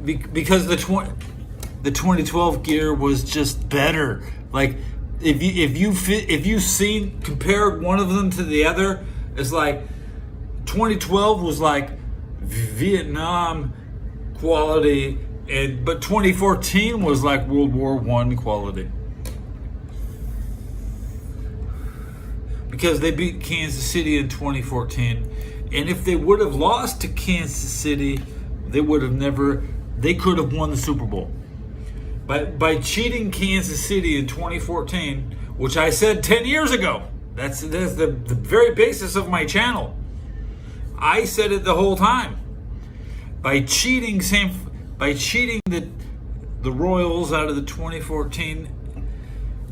S1: Because the 2012 gear was just better. Like if you seen compared one of them to the other, it's like 2012 was like Vietnam quality, but 2014 was like World War I quality. Because they beat Kansas City in 2014, and if they would have lost to Kansas City, they could have won the Super Bowl. By cheating Kansas City in 2014, which I said 10 years ago. That's the very basis of my channel. I said it the whole time. By cheating the Royals out of the 2014,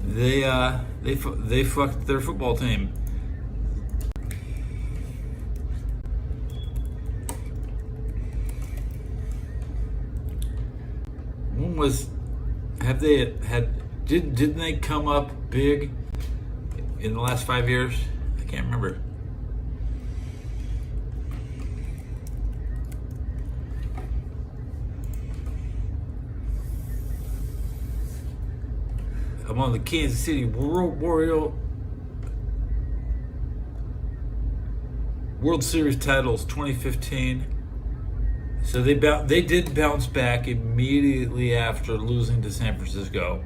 S1: they fucked their football team. Didn't they come up big in the last 5 years? I can't remember. I'm on the Kansas City World Series titles 2015. So they did bounce back immediately after losing to San Francisco,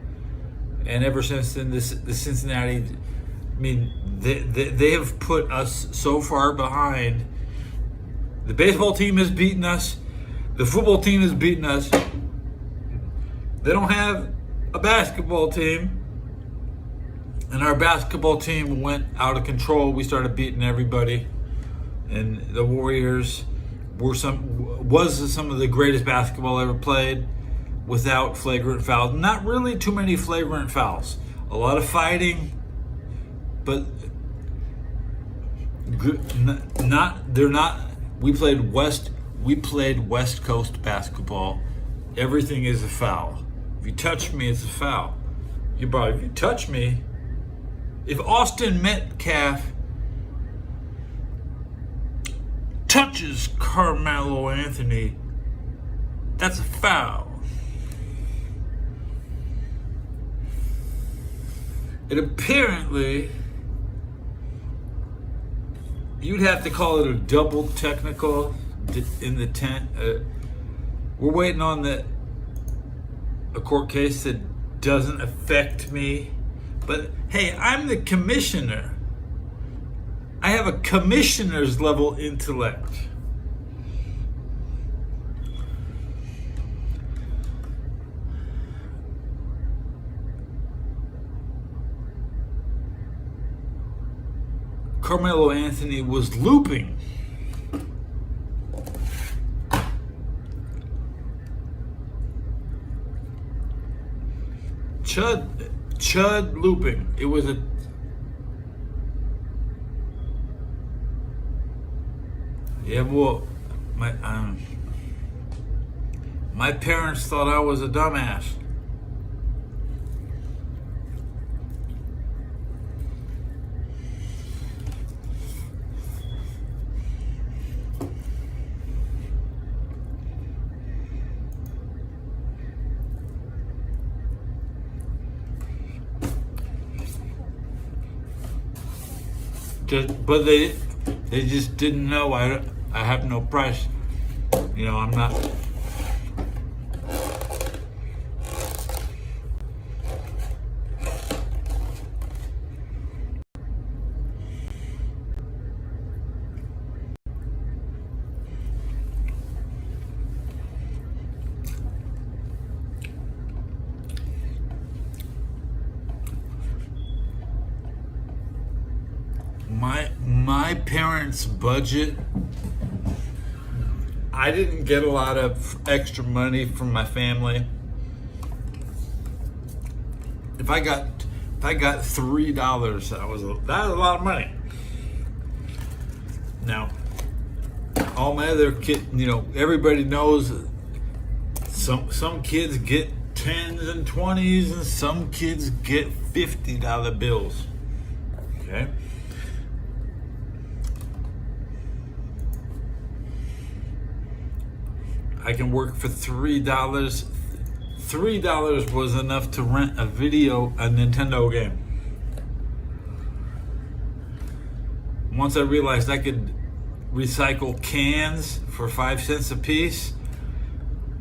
S1: and ever since then, the Cincinnati, I mean, they have put us so far behind. The baseball team has beaten us. The football team has beaten us. They don't have a basketball team, and our basketball team went out of control. We started beating everybody, and the Warriors was some of the greatest basketball ever played without flagrant fouls. Not really too many flagrant fouls. A lot of fighting, but they're not. We played West Coast basketball. Everything is a foul. If you touch me, it's a foul. If you touch me, If Austin Metcalf touches Carmelo Anthony, that's a foul. And apparently, you'd have to call it a double technical in the tent. We're waiting on a court case that doesn't affect me. But hey, I'm the commissioner. I have a commissioner's level intellect. Carmelo Anthony was looping. Chud looping. It was a well, my parents thought I was a dumbass. But they just didn't know I have no price. You know, I'm not. My parents' budget, I didn't get a lot of extra money from my family. If I got $3, that was a lot of money. Now, all my other kids, you know, everybody knows some kids get 10s and 20s, and some kids get $50 bills. Okay. I can work for $3. $3 was enough to rent a Nintendo game. Once I realized I could recycle cans for 5 cents a piece,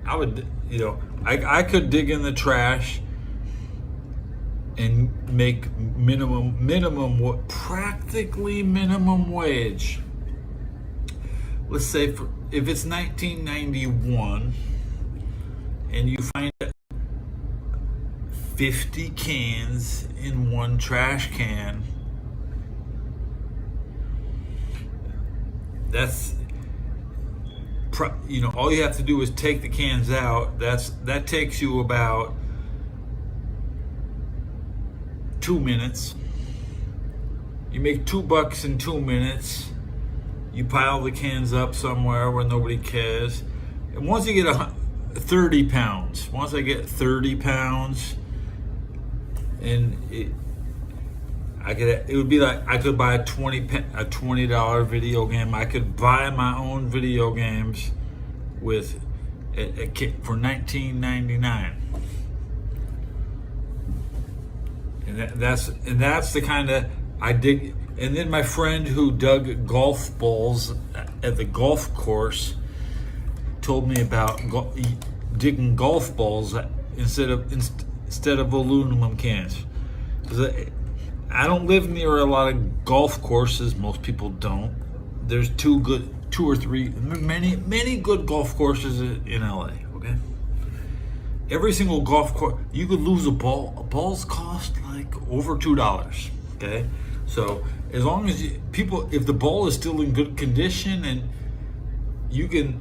S1: I would, you know, I could dig in the trash and make practically minimum wage. Let's say if it's 1991 and you find 50 cans in one trash can, that's, you know, all you have to do is take the cans out. That takes you about 2 minutes. You make $2 in 2 minutes. You pile the cans up somewhere where nobody cares. And once you get 30 pounds, once I get 30 pounds, and it would be like I could buy a $20 video game. I could buy my own video games with for $19.99. And that's the kind of I dig. And then my friend who dug golf balls at the golf course told me about digging golf balls instead of aluminum cans. Because I don't live near a lot of golf courses. Most people don't. There's two or three, many good golf courses in LA. Okay. Every single golf course, you could lose a ball. Balls cost like over $2. Okay. So as long as if the ball is still in good condition and you can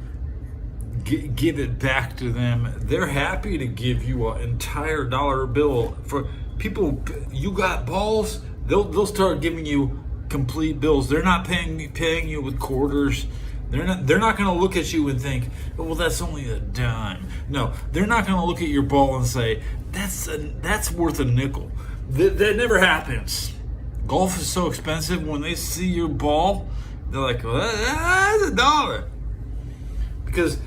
S1: give it back to them, they're happy to give you an entire dollar bill. For people, you got balls, they'll start giving you complete bills. They're not paying you with quarters. They're not going to look at you and think, well, that's only a dime. No, they're not going to look at your ball and say that's worth a nickel. That never happens. golf is so expensive. When they see your ball, they're like, well, that's $1. Because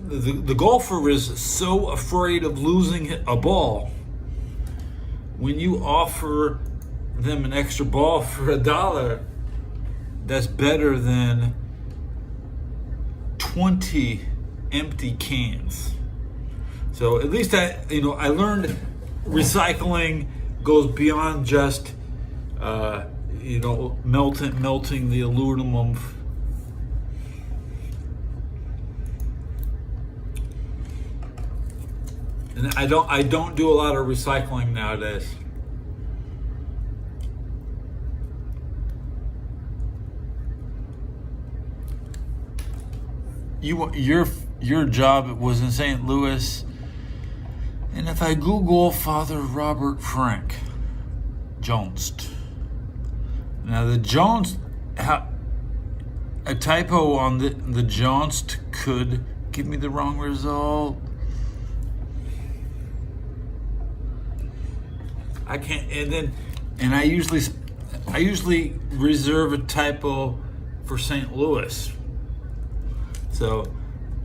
S1: the golfer is so afraid of losing a ball. When you offer them an extra ball for $1, that's better than 20 empty cans. So at least I learned recycling goes beyond just melting the aluminum. And I don't do a lot of recycling nowadays.
S3: Your job was in St. Louis, and if I Google Father Robert Frank Jones, now the Jones, a typo on the Jones could give me the wrong result.
S1: I can't, and I usually reserve a typo for St. Louis. So,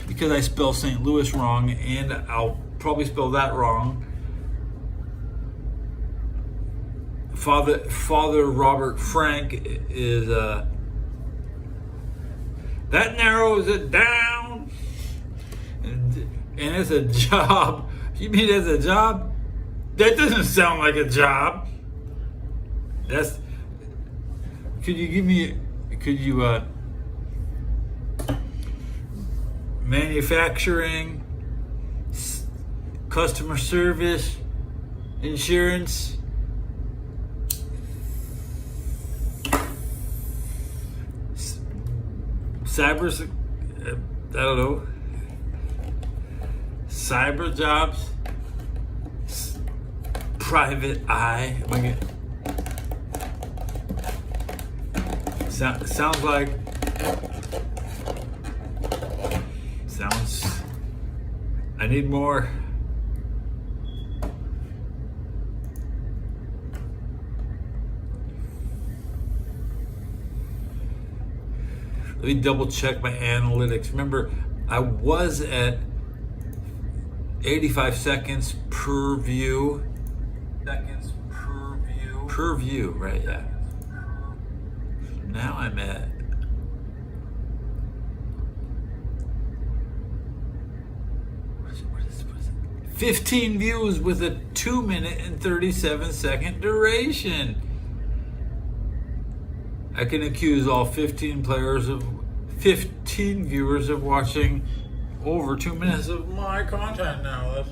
S1: because I spell St. Louis wrong, and I'll probably spell that wrong, Father Robert Frank is that narrows it down, and it's a job. You mean it's a job? That doesn't sound like a job. Could you manufacturing, customer service, insurance, cyber, I don't know, cyber jobs, private eye. Sounds like. I need more. Let me double check my analytics. Remember, I was at 85 seconds per view. Per view, right? Yeah. Now I'm at 15 views with a 2-minute and 37-second duration. I can accuse all 15 viewers of watching over 2 minutes of my content now. That's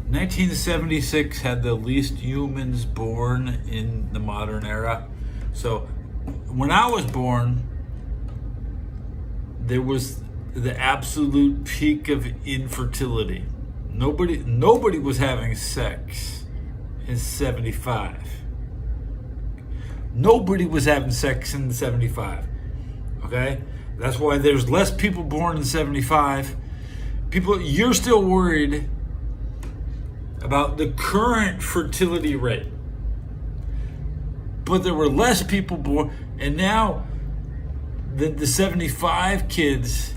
S1: (1976) had the least humans born in the modern era. So when I was born, there was the absolute peak of infertility. Nobody was having sex in 75. Nobody was having sex in 75. Okay? That's why there's less people born in 75. You're still worried about the current fertility rate. But there were less people born, and now the 75 kids,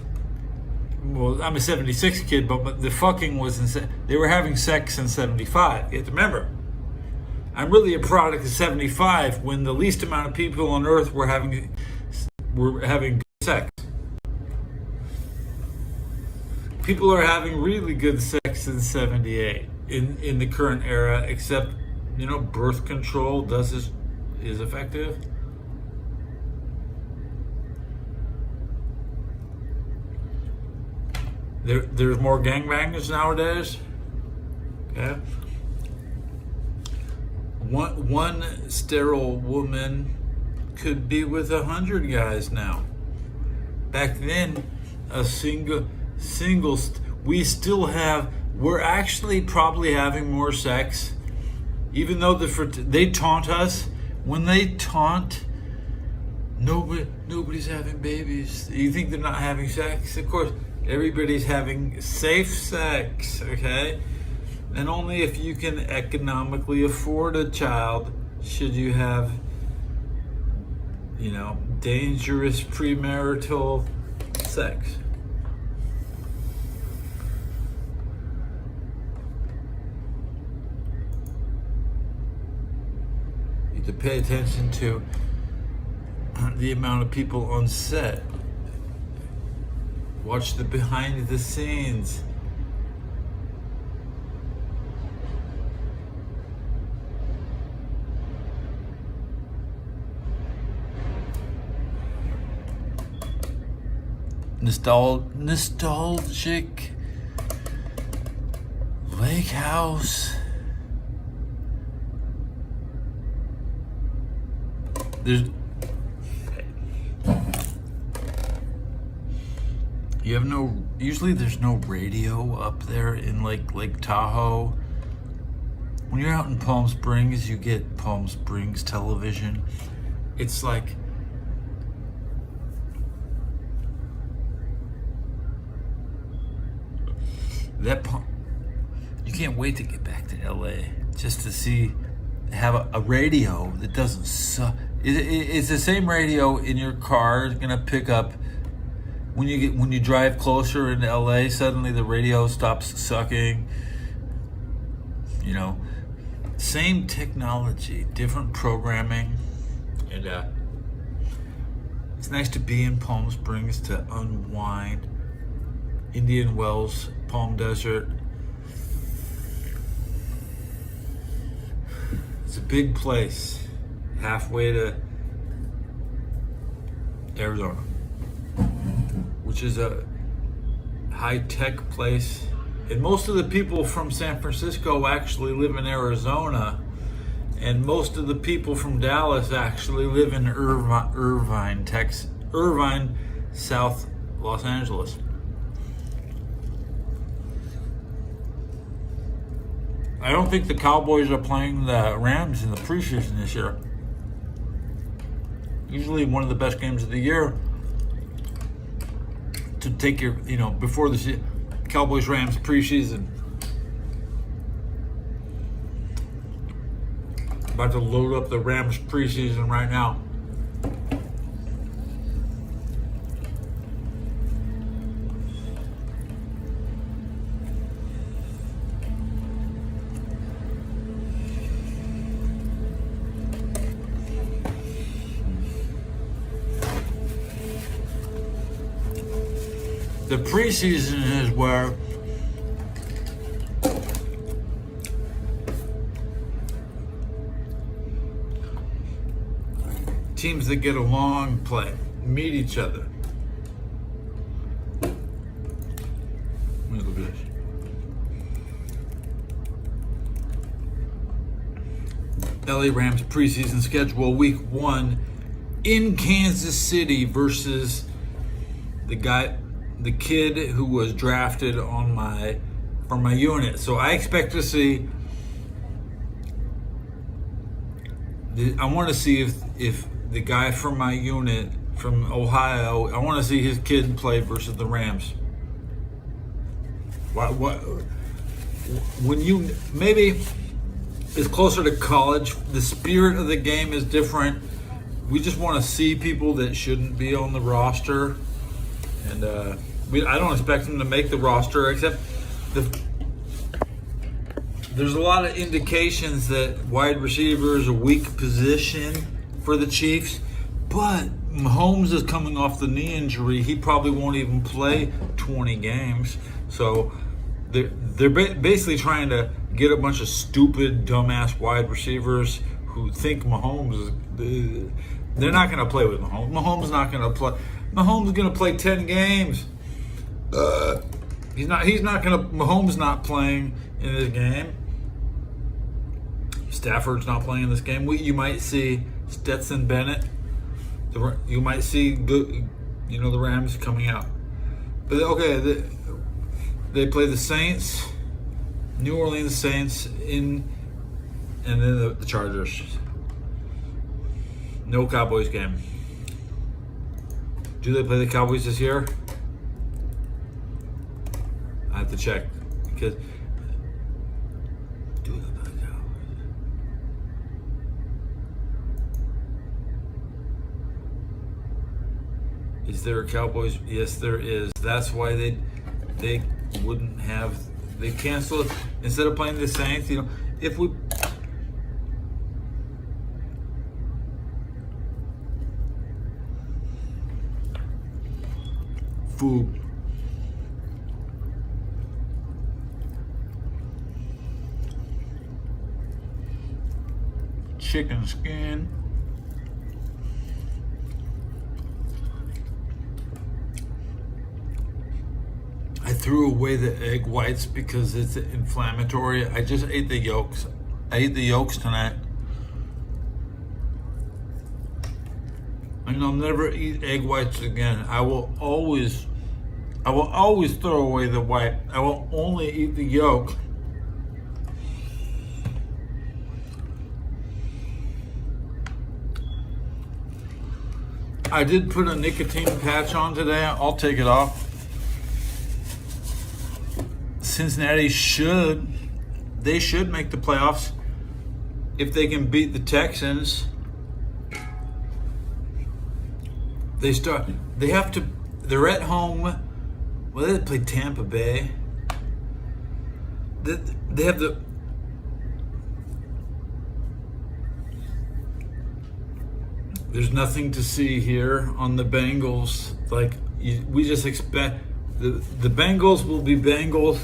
S1: well, I'm a 76 kid, but the fucking was they were having sex in 75. You have to remember, I'm really a product of 75 when the least amount of people on earth were having sex. People are having really good sex in 78 in the current era, except birth control is effective. There's more gangbangers nowadays. Okay. One sterile woman could be with 100 guys now. Back then, we're actually probably having more sex
S3: Even though they taunt us, when they taunt, nobody's having babies. You think they're not having sex? Of course, everybody's having safe sex, okay? And only if you can economically afford a child should you have, dangerous premarital sex. You have to pay attention to the amount of people on set. Watch the behind the scenes. Nostalgic lake house. Usually there's no radio up there in Lake Tahoe. When you're out in Palm Springs, you get Palm Springs television. It's like you can't wait to get back to LA just to have a radio that doesn't suck. It's the same radio in your car. It's gonna pick up when you drive closer into LA. Suddenly the radio stops sucking. Same technology, different programming, and it's nice to be in Palm Springs to unwind. Indian Wells, Palm Desert. It's a big place, halfway to Arizona, which is a high-tech place. And most of the people from San Francisco actually live in Arizona, and most of the people from Dallas actually live in Irvine, Texas, South Los Angeles. I don't think the Cowboys are playing the Rams in the preseason this year. Usually one of the best games of the year to take your, before the Cowboys-Rams preseason. About to load up the Rams preseason right now. The preseason is where teams that get along play, meet each other. Let me look at this. LA Rams preseason schedule, week 1 in Kansas City versus the kid who was drafted from my unit. So I expect to see. I want to see if the guy from my unit from Ohio. I want to see his kid play versus the Rams. What? When maybe it's closer to college. The spirit of the game is different. We just want to see people that shouldn't be on the roster. And I don't expect them to make the roster, except there's a lot of indications that wide receiver is a weak position for the Chiefs. But Mahomes is coming off the knee injury. He probably won't even play 20 games. So they're basically trying to get a bunch of stupid, dumbass wide receivers who think Mahomes is. They're not going to play with Mahomes. Mahomes not going to play. Mahomes is going to play 10 games. Mahomes not playing in this game. Stafford's not playing in this game. You might see Stetson Bennett. You might see the Rams coming out. But okay, they play the Saints, New Orleans Saints in
S1: and then the Chargers. No Cowboys game. Do they play the Cowboys this year? I have to check because do they play the Cowboys? Is there a Cowboys? Yes, there is. That's why they wouldn't have. They canceled instead of playing the Saints. You know, if we. Food. Chicken skin. I threw away the egg whites because it's inflammatory. I just ate the yolks. I ate the yolks tonight. And I'll never eat egg whites again. I will always throw away the white. I will only eat the yolk. I did put a nicotine patch on today. I'll take it off. Cincinnati should make the playoffs if they can beat the Texans. They're at home. Well, they play Tampa Bay. They have the. There's nothing to see here on the Bengals. Like we just expect the Bengals will be Bengals.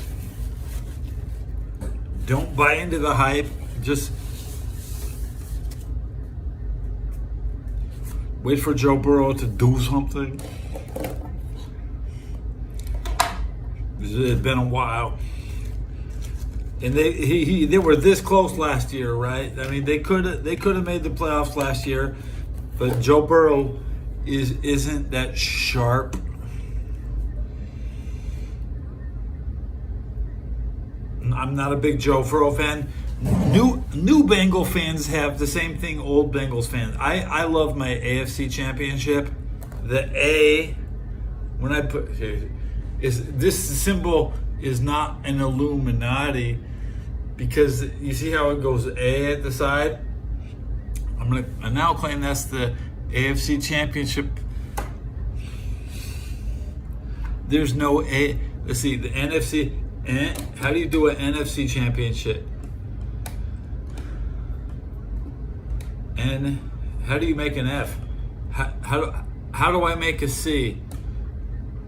S1: Don't buy into the hype. Just wait for Joe Burrow to do something. It's been a while. And they were this close last year, right? I mean, they could have made the playoffs last year, but Joe Burrow isn't that sharp. I'm not a big Joe Burrow fan. New Bengal fans have the same thing old Bengals fans. I love my AFC championship. The A, when I put this symbol is not an Illuminati because you see how it goes A at the side. I now claim that's the AFC championship. There's no A. Let's see the NFC. How do you do an NFC championship? And how do you make an F? How do I make a C?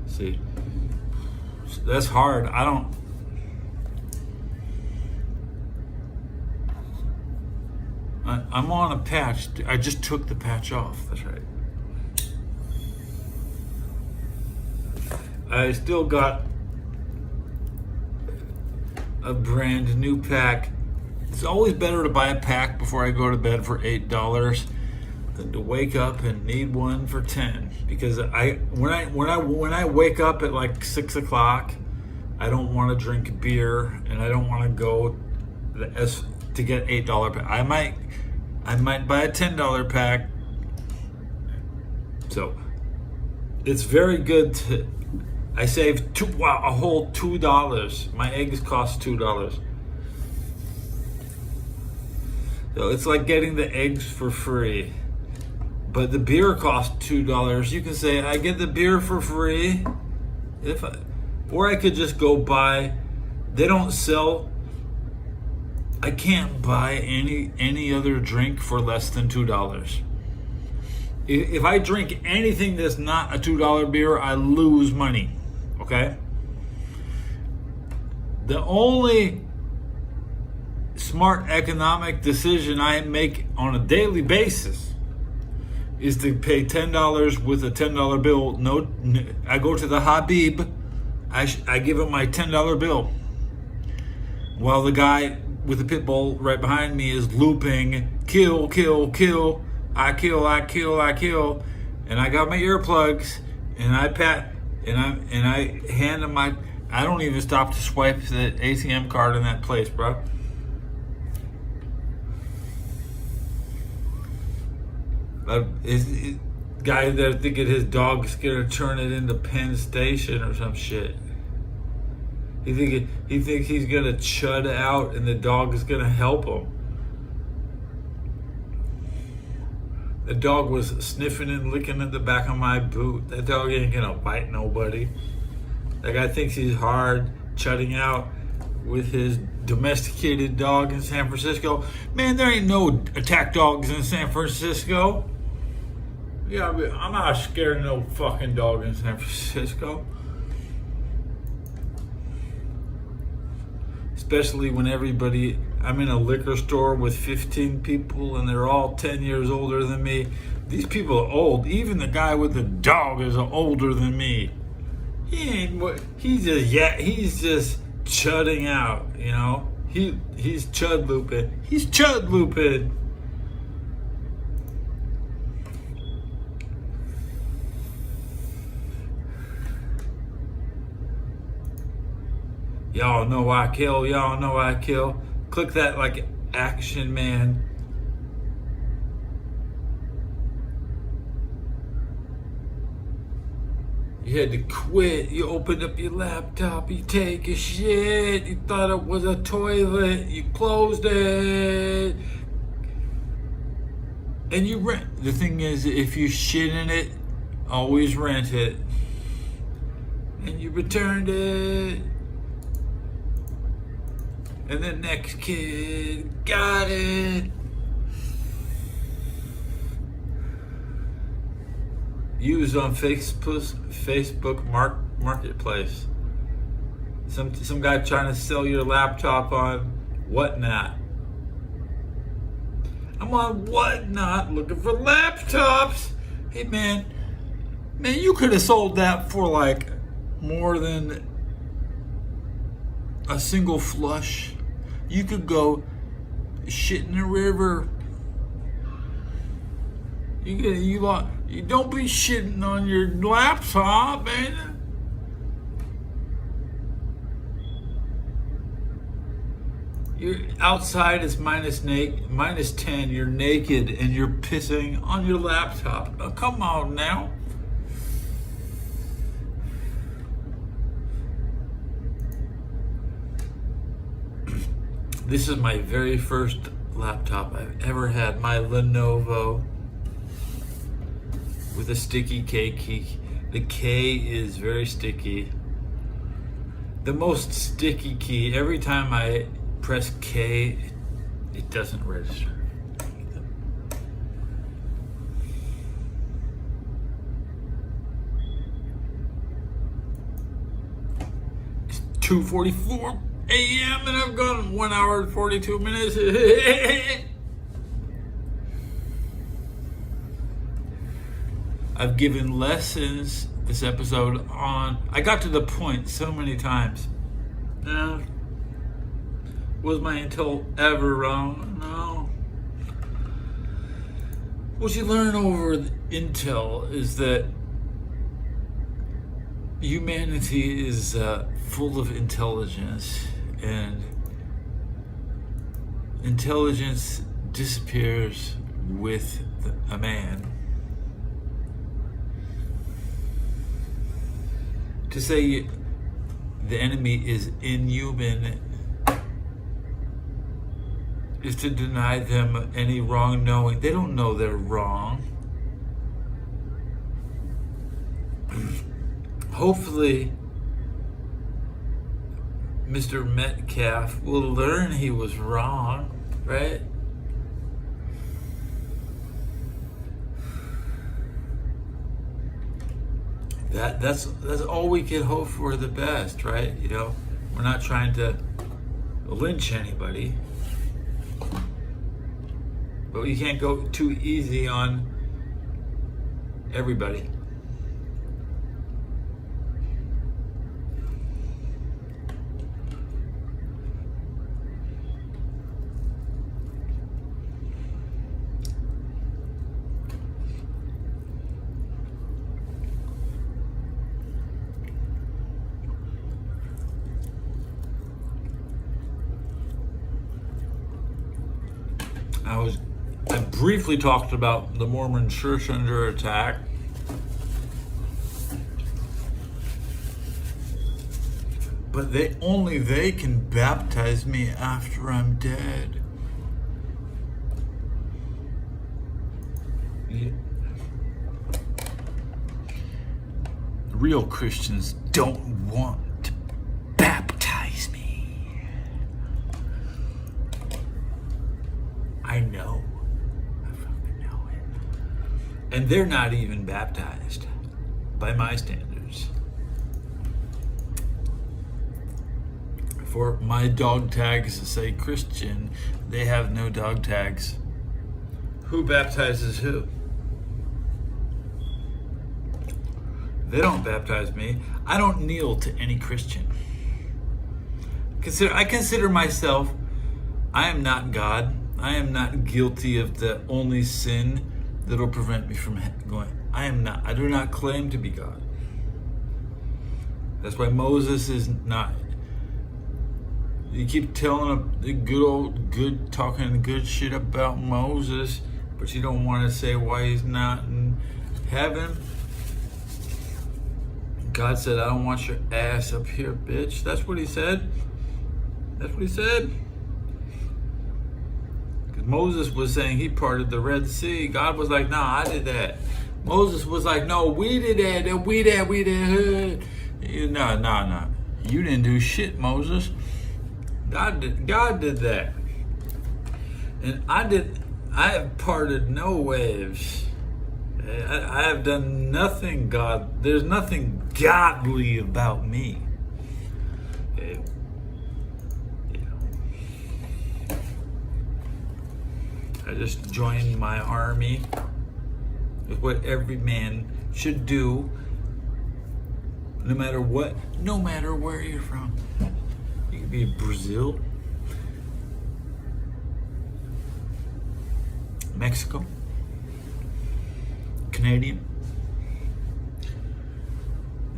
S1: See, that's hard. I'm on a patch. I just took the patch off. That's right. I still got a brand new pack. It's always better to buy a pack before I go to bed for $8 than to wake up and need one for 10. Because when I wake up at like 6 o'clock, I don't want to drink beer and I don't want to go to get $8 pack. I might buy a $10 pack. So it's very good to. I saved a whole $2. My eggs cost $2. So it's like getting the eggs for free. But the beer costs $2. You can say, I get the beer for free. Or I could just go buy. They don't sell. I can't buy any other drink for less than $2. If I drink anything that's not a $2 beer, I lose money. Okay? The only smart economic decision I make on a daily basis is to pay $10 with a $10 bill. No, I go to the Habib. I give him my $10 bill, while the guy with the pit bull right behind me is looping "kill, kill, kill, I kill, I kill, I kill," and I got my earplugs and I hand him my. I don't even stop to swipe the ATM card in that place, bro. Guy there thinking his dog's gonna turn it into Penn Station or some shit. He thinks he's gonna chud out and the dog is gonna help him. The dog was sniffing and licking at the back of my boot. That dog ain't gonna bite nobody. That guy thinks he's hard chudding out with his domesticated dog in San Francisco. Man, there ain't no attack dogs in San Francisco. Yeah, I'm not scared of no fucking dog in San Francisco. Especially when I'm in a liquor store with 15 people and they're all 10 years older than me. These people are old. Even the guy with the dog is older than me. He's just chudding out, you know? He's chud looping. He's chud looping. Y'all know I kill. Y'all know I kill. Click that like action man. You had to quit. You opened up your laptop. You take a shit. You thought it was a toilet. You closed it. And you rent. The thing is, if you shit in it, always rent it. And you returned it. And the next kid got it. Used on Facebook Marketplace. Some guy trying to sell your laptop on Whatnot. I'm on Whatnot looking for laptops. Hey man, you could have sold that for like more than a single flush. You could go shit in the river. You don't be shitting on your laptop, man. You're outside. It's minus 10. You're naked and you're pissing on your laptop. Oh, come on now. This is my very first laptop I've ever had. My Lenovo. With a sticky K key. The K is very sticky. The most sticky key. Every time I press K, it doesn't register. It's 2:44 a.m. and I've gone 1 hour and 42 minutes. I've given lessons this episode on... I got to the point so many times. Was my intel ever wrong? No. What you learn over intel is that humanity is full of intelligence, and intelligence disappears with a man. To say the enemy is inhuman is to deny them any wrong knowing. They don't know they're wrong. Hopefully, Mr. Metcalf will learn he was wrong, right? That's all we can hope for, the best, right? You know, we're not trying to lynch anybody, but you can't go too easy on everybody.
S3: I briefly talked about the Mormon Church under attack. But only they can baptize me after I'm dead. Yeah. Real Christians don't want to baptize me. I know. I fucking know it. And they're not even baptized by my standards. For my dog tags say Christian, they have no dog tags. Who baptizes who? They don't baptize me. I don't kneel to any Christian. I consider myself, I am not God. I am not guilty of the only sin that will prevent me from going. I do not claim to be God. That's why Moses is not. You keep telling the talking good shit about Moses, but you don't want to say why he's not in heaven. God said, I don't want your ass up here, bitch. That's what he said. That's what he said. Because Moses was saying he parted the Red Sea. God was like, nah, I did that. Moses was like, no, we did that. We did. No. You didn't do shit, Moses. God did that. And I have parted no waves. I have done nothing there's nothing godly about me. I just joined my army. It's what every man should do, no matter where you're from. You could be Brazil, Mexico, Canadian.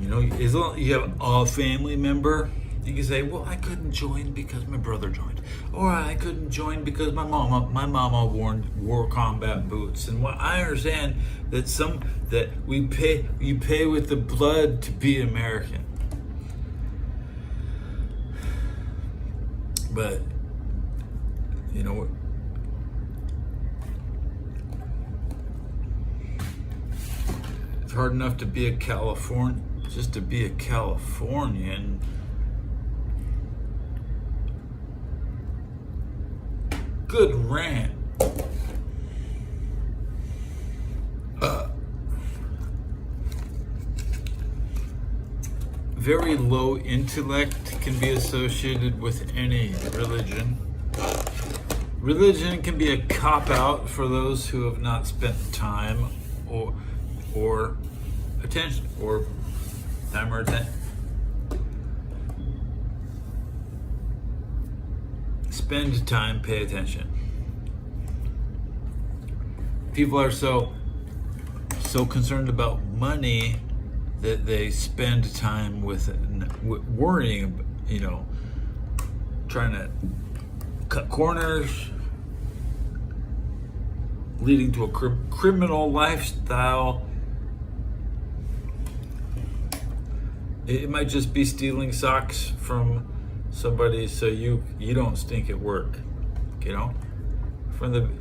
S3: As long as you have a family member, you can say, well, I couldn't join because my brother joined. Or I couldn't join because my mama wore combat boots. And what I understand that you pay with the blood to be American. But it's hard enough to be a Californian, just to be a Californian. Good rant. Very low intellect can be associated with any religion. Religion can be a cop-out for those who have not spent time or attention or time or attention. Spend time, pay attention. People are so concerned about money that they spend time with worrying, trying to cut corners, leading to a criminal lifestyle. It might just be stealing socks from somebody so you don't stink at work,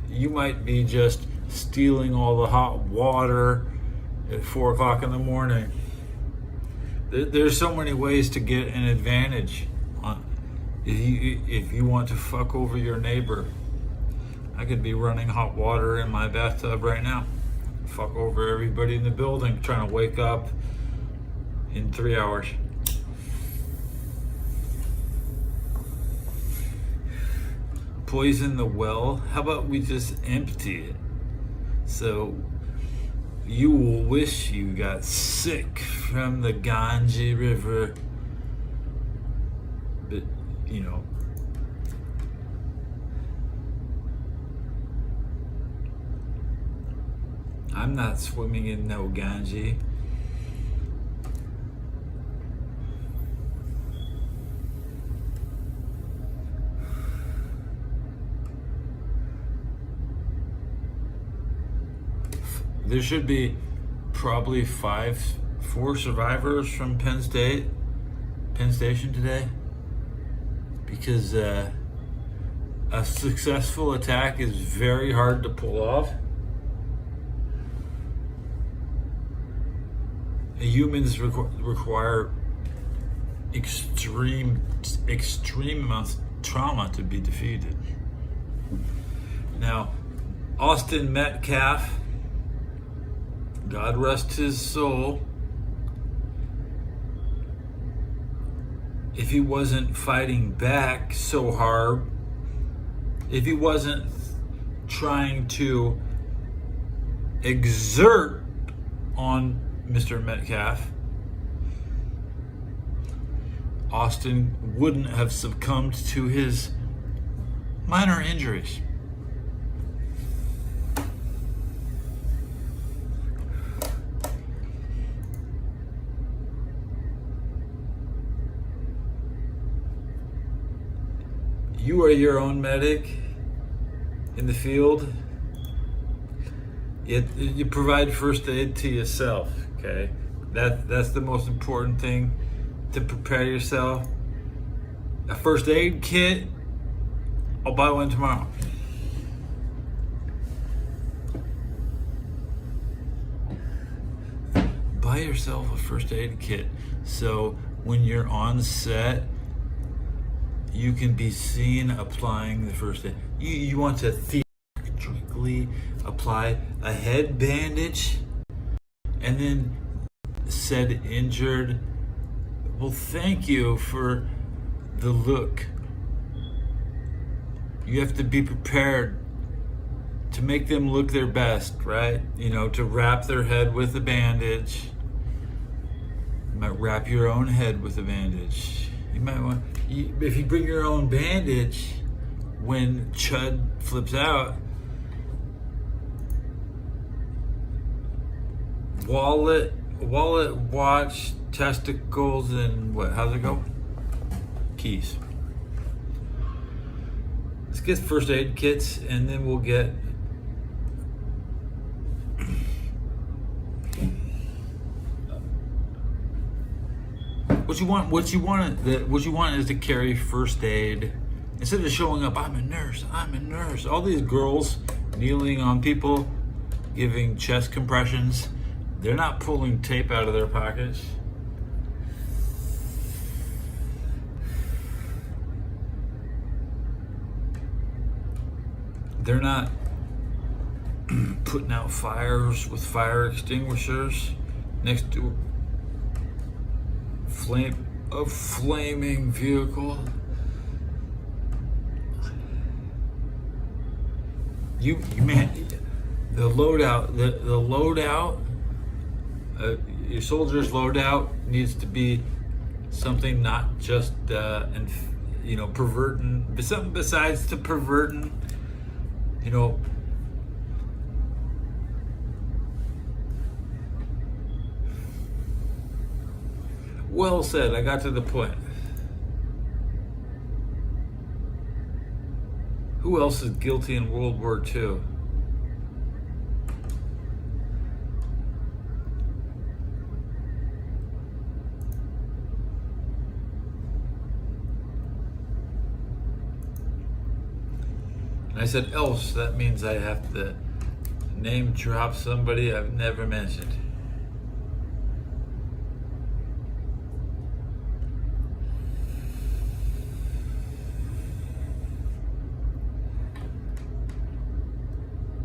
S3: you might be just stealing all the hot water at 4 o'clock in the morning. There's so many ways to get an advantage if you want to fuck over your neighbor. I could be running hot water in my bathtub right now, fuck over everybody in the building, trying to wake up in 3 hours. Poison the well? How about we just empty it? So you will wish you got sick from the Ganges River. But, I'm not swimming in no Ganges. there should be probably 4 survivors from Penn Station today, because a successful attack is very hard to pull off. Humans require extreme amounts of trauma to be defeated. Now, Austin Metcalf, God rest his soul, if he wasn't fighting back so hard, if he wasn't trying to exert on Mr. Metcalf, Austin wouldn't have succumbed to his minor injuries. You are your own medic in the field. You provide first aid to yourself, okay? That's the most important thing, to prepare yourself. A first aid kit, I'll buy one tomorrow. Buy yourself a first aid kit, so when you're on set, you can be seen applying the first aid. You want to theatrically apply a head bandage and then said injured, well, thank you for the look. You have to be prepared to make them look their best, right? You know, to wrap their head with a bandage. You might wrap your own head with a bandage. You might want, if you bring your own bandage when Chud flips out, wallet, watch, testicles, and what? How's it go? Keys. Let's get first aid kits, and then we'll get what you want is to carry first aid instead of showing up. I'm a nurse. All these girls kneeling on people, giving chest compressions. They're not pulling tape out of their pockets. They're not putting out fires with fire extinguishers next to a flaming vehicle. You man, the loadout, your soldier's loadout needs to be something not just perverting, but something besides to perverting. Well said. I got to the point. Who else is guilty in World War II? And I said else, that means I have to name drop somebody I've never mentioned.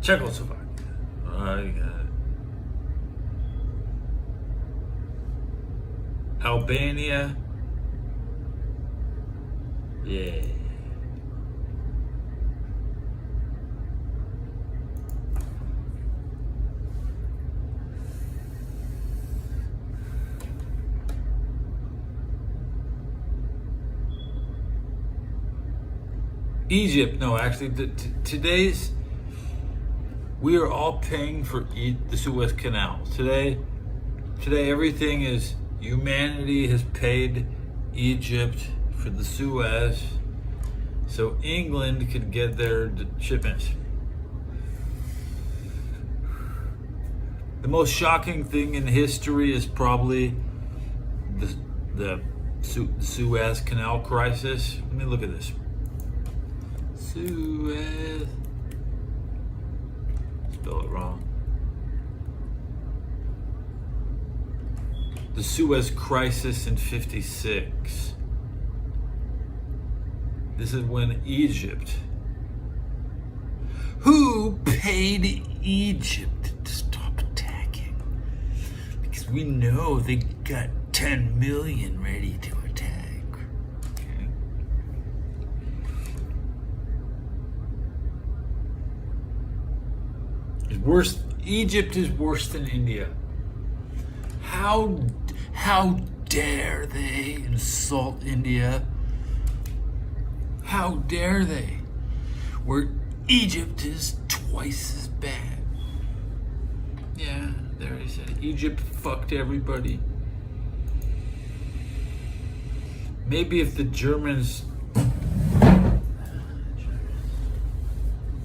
S3: Czechoslovakia. I got it. Albania. Yeah. Egypt. No, actually, today's. We are all paying for the Suez Canal. Today, everything is, humanity has paid Egypt for the Suez so England could get their shipments. The most shocking thing in history is probably the Suez Canal crisis. Let me look at this. Suez. Spell it wrong. The Suez crisis in '56. This is when Egypt. Who paid Egypt to stop attacking? Because we know they got 10 million ready to attack. Okay. It's worse. Egypt is worse than India. How dare they insult India? How dare they? Where Egypt is twice as bad. Yeah, there he said. Egypt fucked everybody. Maybe if the Germans,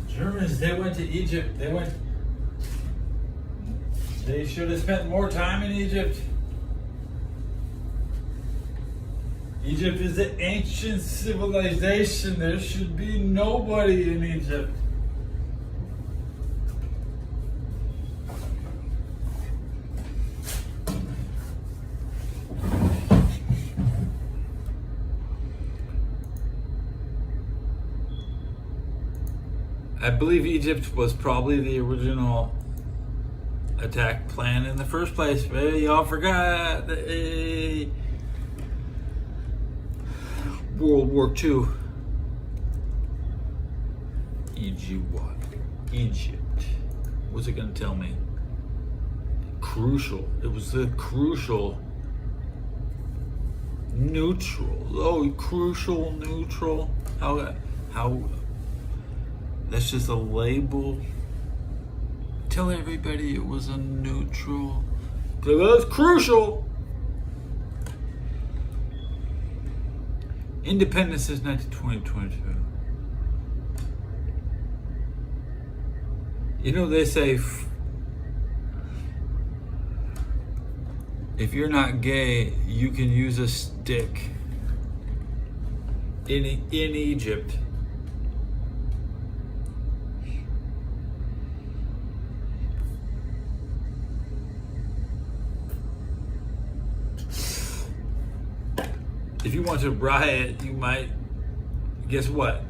S3: they went to Egypt. They should have spent more time in Egypt. Egypt is an ancient civilization. There should be nobody in Egypt. I believe Egypt was probably the original attack plan in the first place. But y'all forgot that World War II. Egypt. What's it going to tell me? Crucial. It was the crucial neutral. Oh, crucial neutral. How? That's just a label. Tell everybody it was a neutral. It was crucial. Independence since 1922. You know, they say if you're not gay, you can use a stick. In Egypt. If you want to riot, you might, guess what?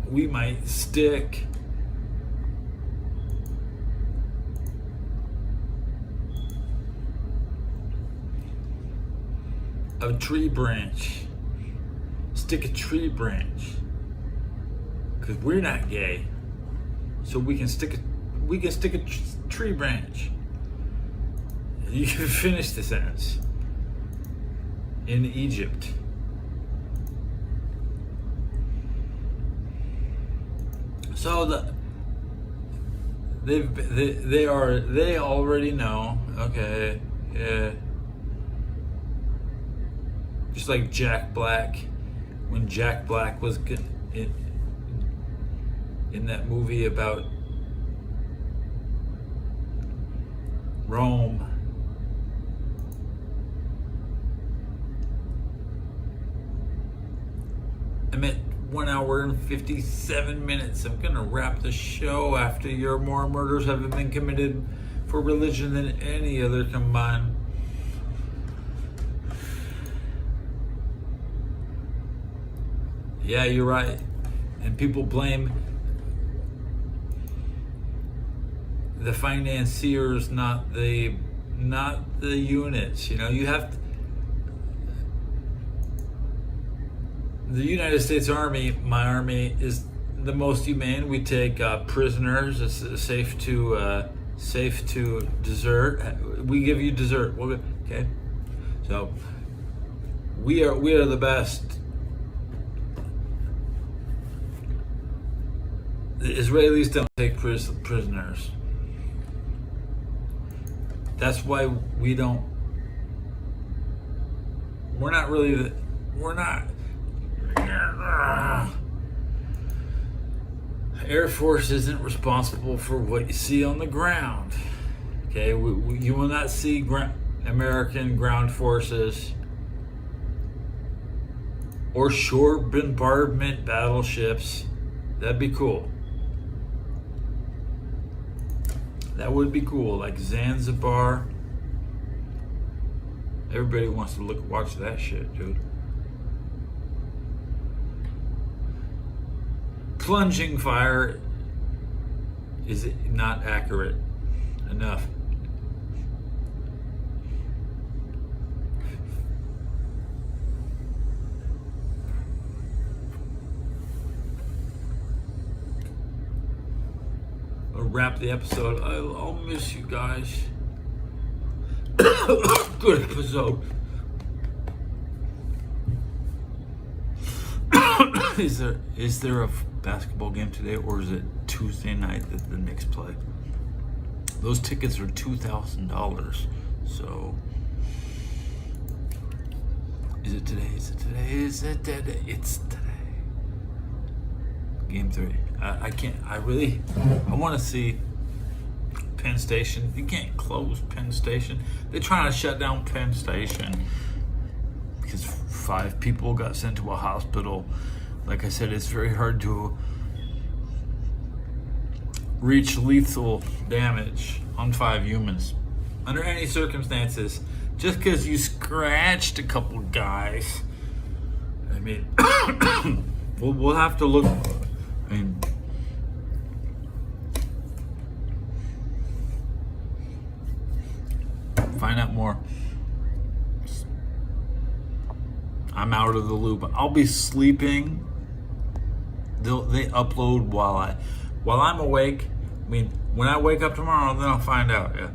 S3: We might stick a tree branch. Stick a tree branch. Because we're not gay. So we can stick a tree branch. You can finish the sentence. In Egypt. So they already know. Okay, yeah. Just like Jack Black, when Jack Black was in that movie about Rome. I'm at 1 hour and 57 minutes. I'm gonna wrap the show after more murders have been committed for religion than any other combined. Yeah, you're right. And people blame the financiers, not the units. You know, you have to, the United States Army, my army, is the most humane. We take prisoners. It's safe to desert. We give you dessert. Okay, so we are the best. The Israelis don't take prisoners. That's why we don't. We're not really. We're not. Air Force isn't responsible for what you see on the ground.
S1: Okay, you will not see American ground forces or shore bombardment battleships. That'd be cool. That would be cool, like Zanzibar. Everybody wants to watch that shit, dude. Plunging fire is not accurate enough. I'll wrap the episode. I'll miss you guys. Good episode. Is there a basketball game today, or is it Tuesday night that the Knicks play? Those tickets are $2,000. So is it today? Is it today? Is it today? It's today. Game 3. I can't. I want to see Penn Station. You can't close Penn Station. They're trying to shut down Penn Station because 5 people got sent to a hospital. Like I said, it's very hard to reach lethal damage on 5 humans under any circumstances. Just because you scratched a couple guys. I mean, we'll have to look. I mean, find out more. I'm out of the loop. I'll be sleeping. They upload while I'm awake. I mean, when I wake up tomorrow, then I'll find out. Yeah.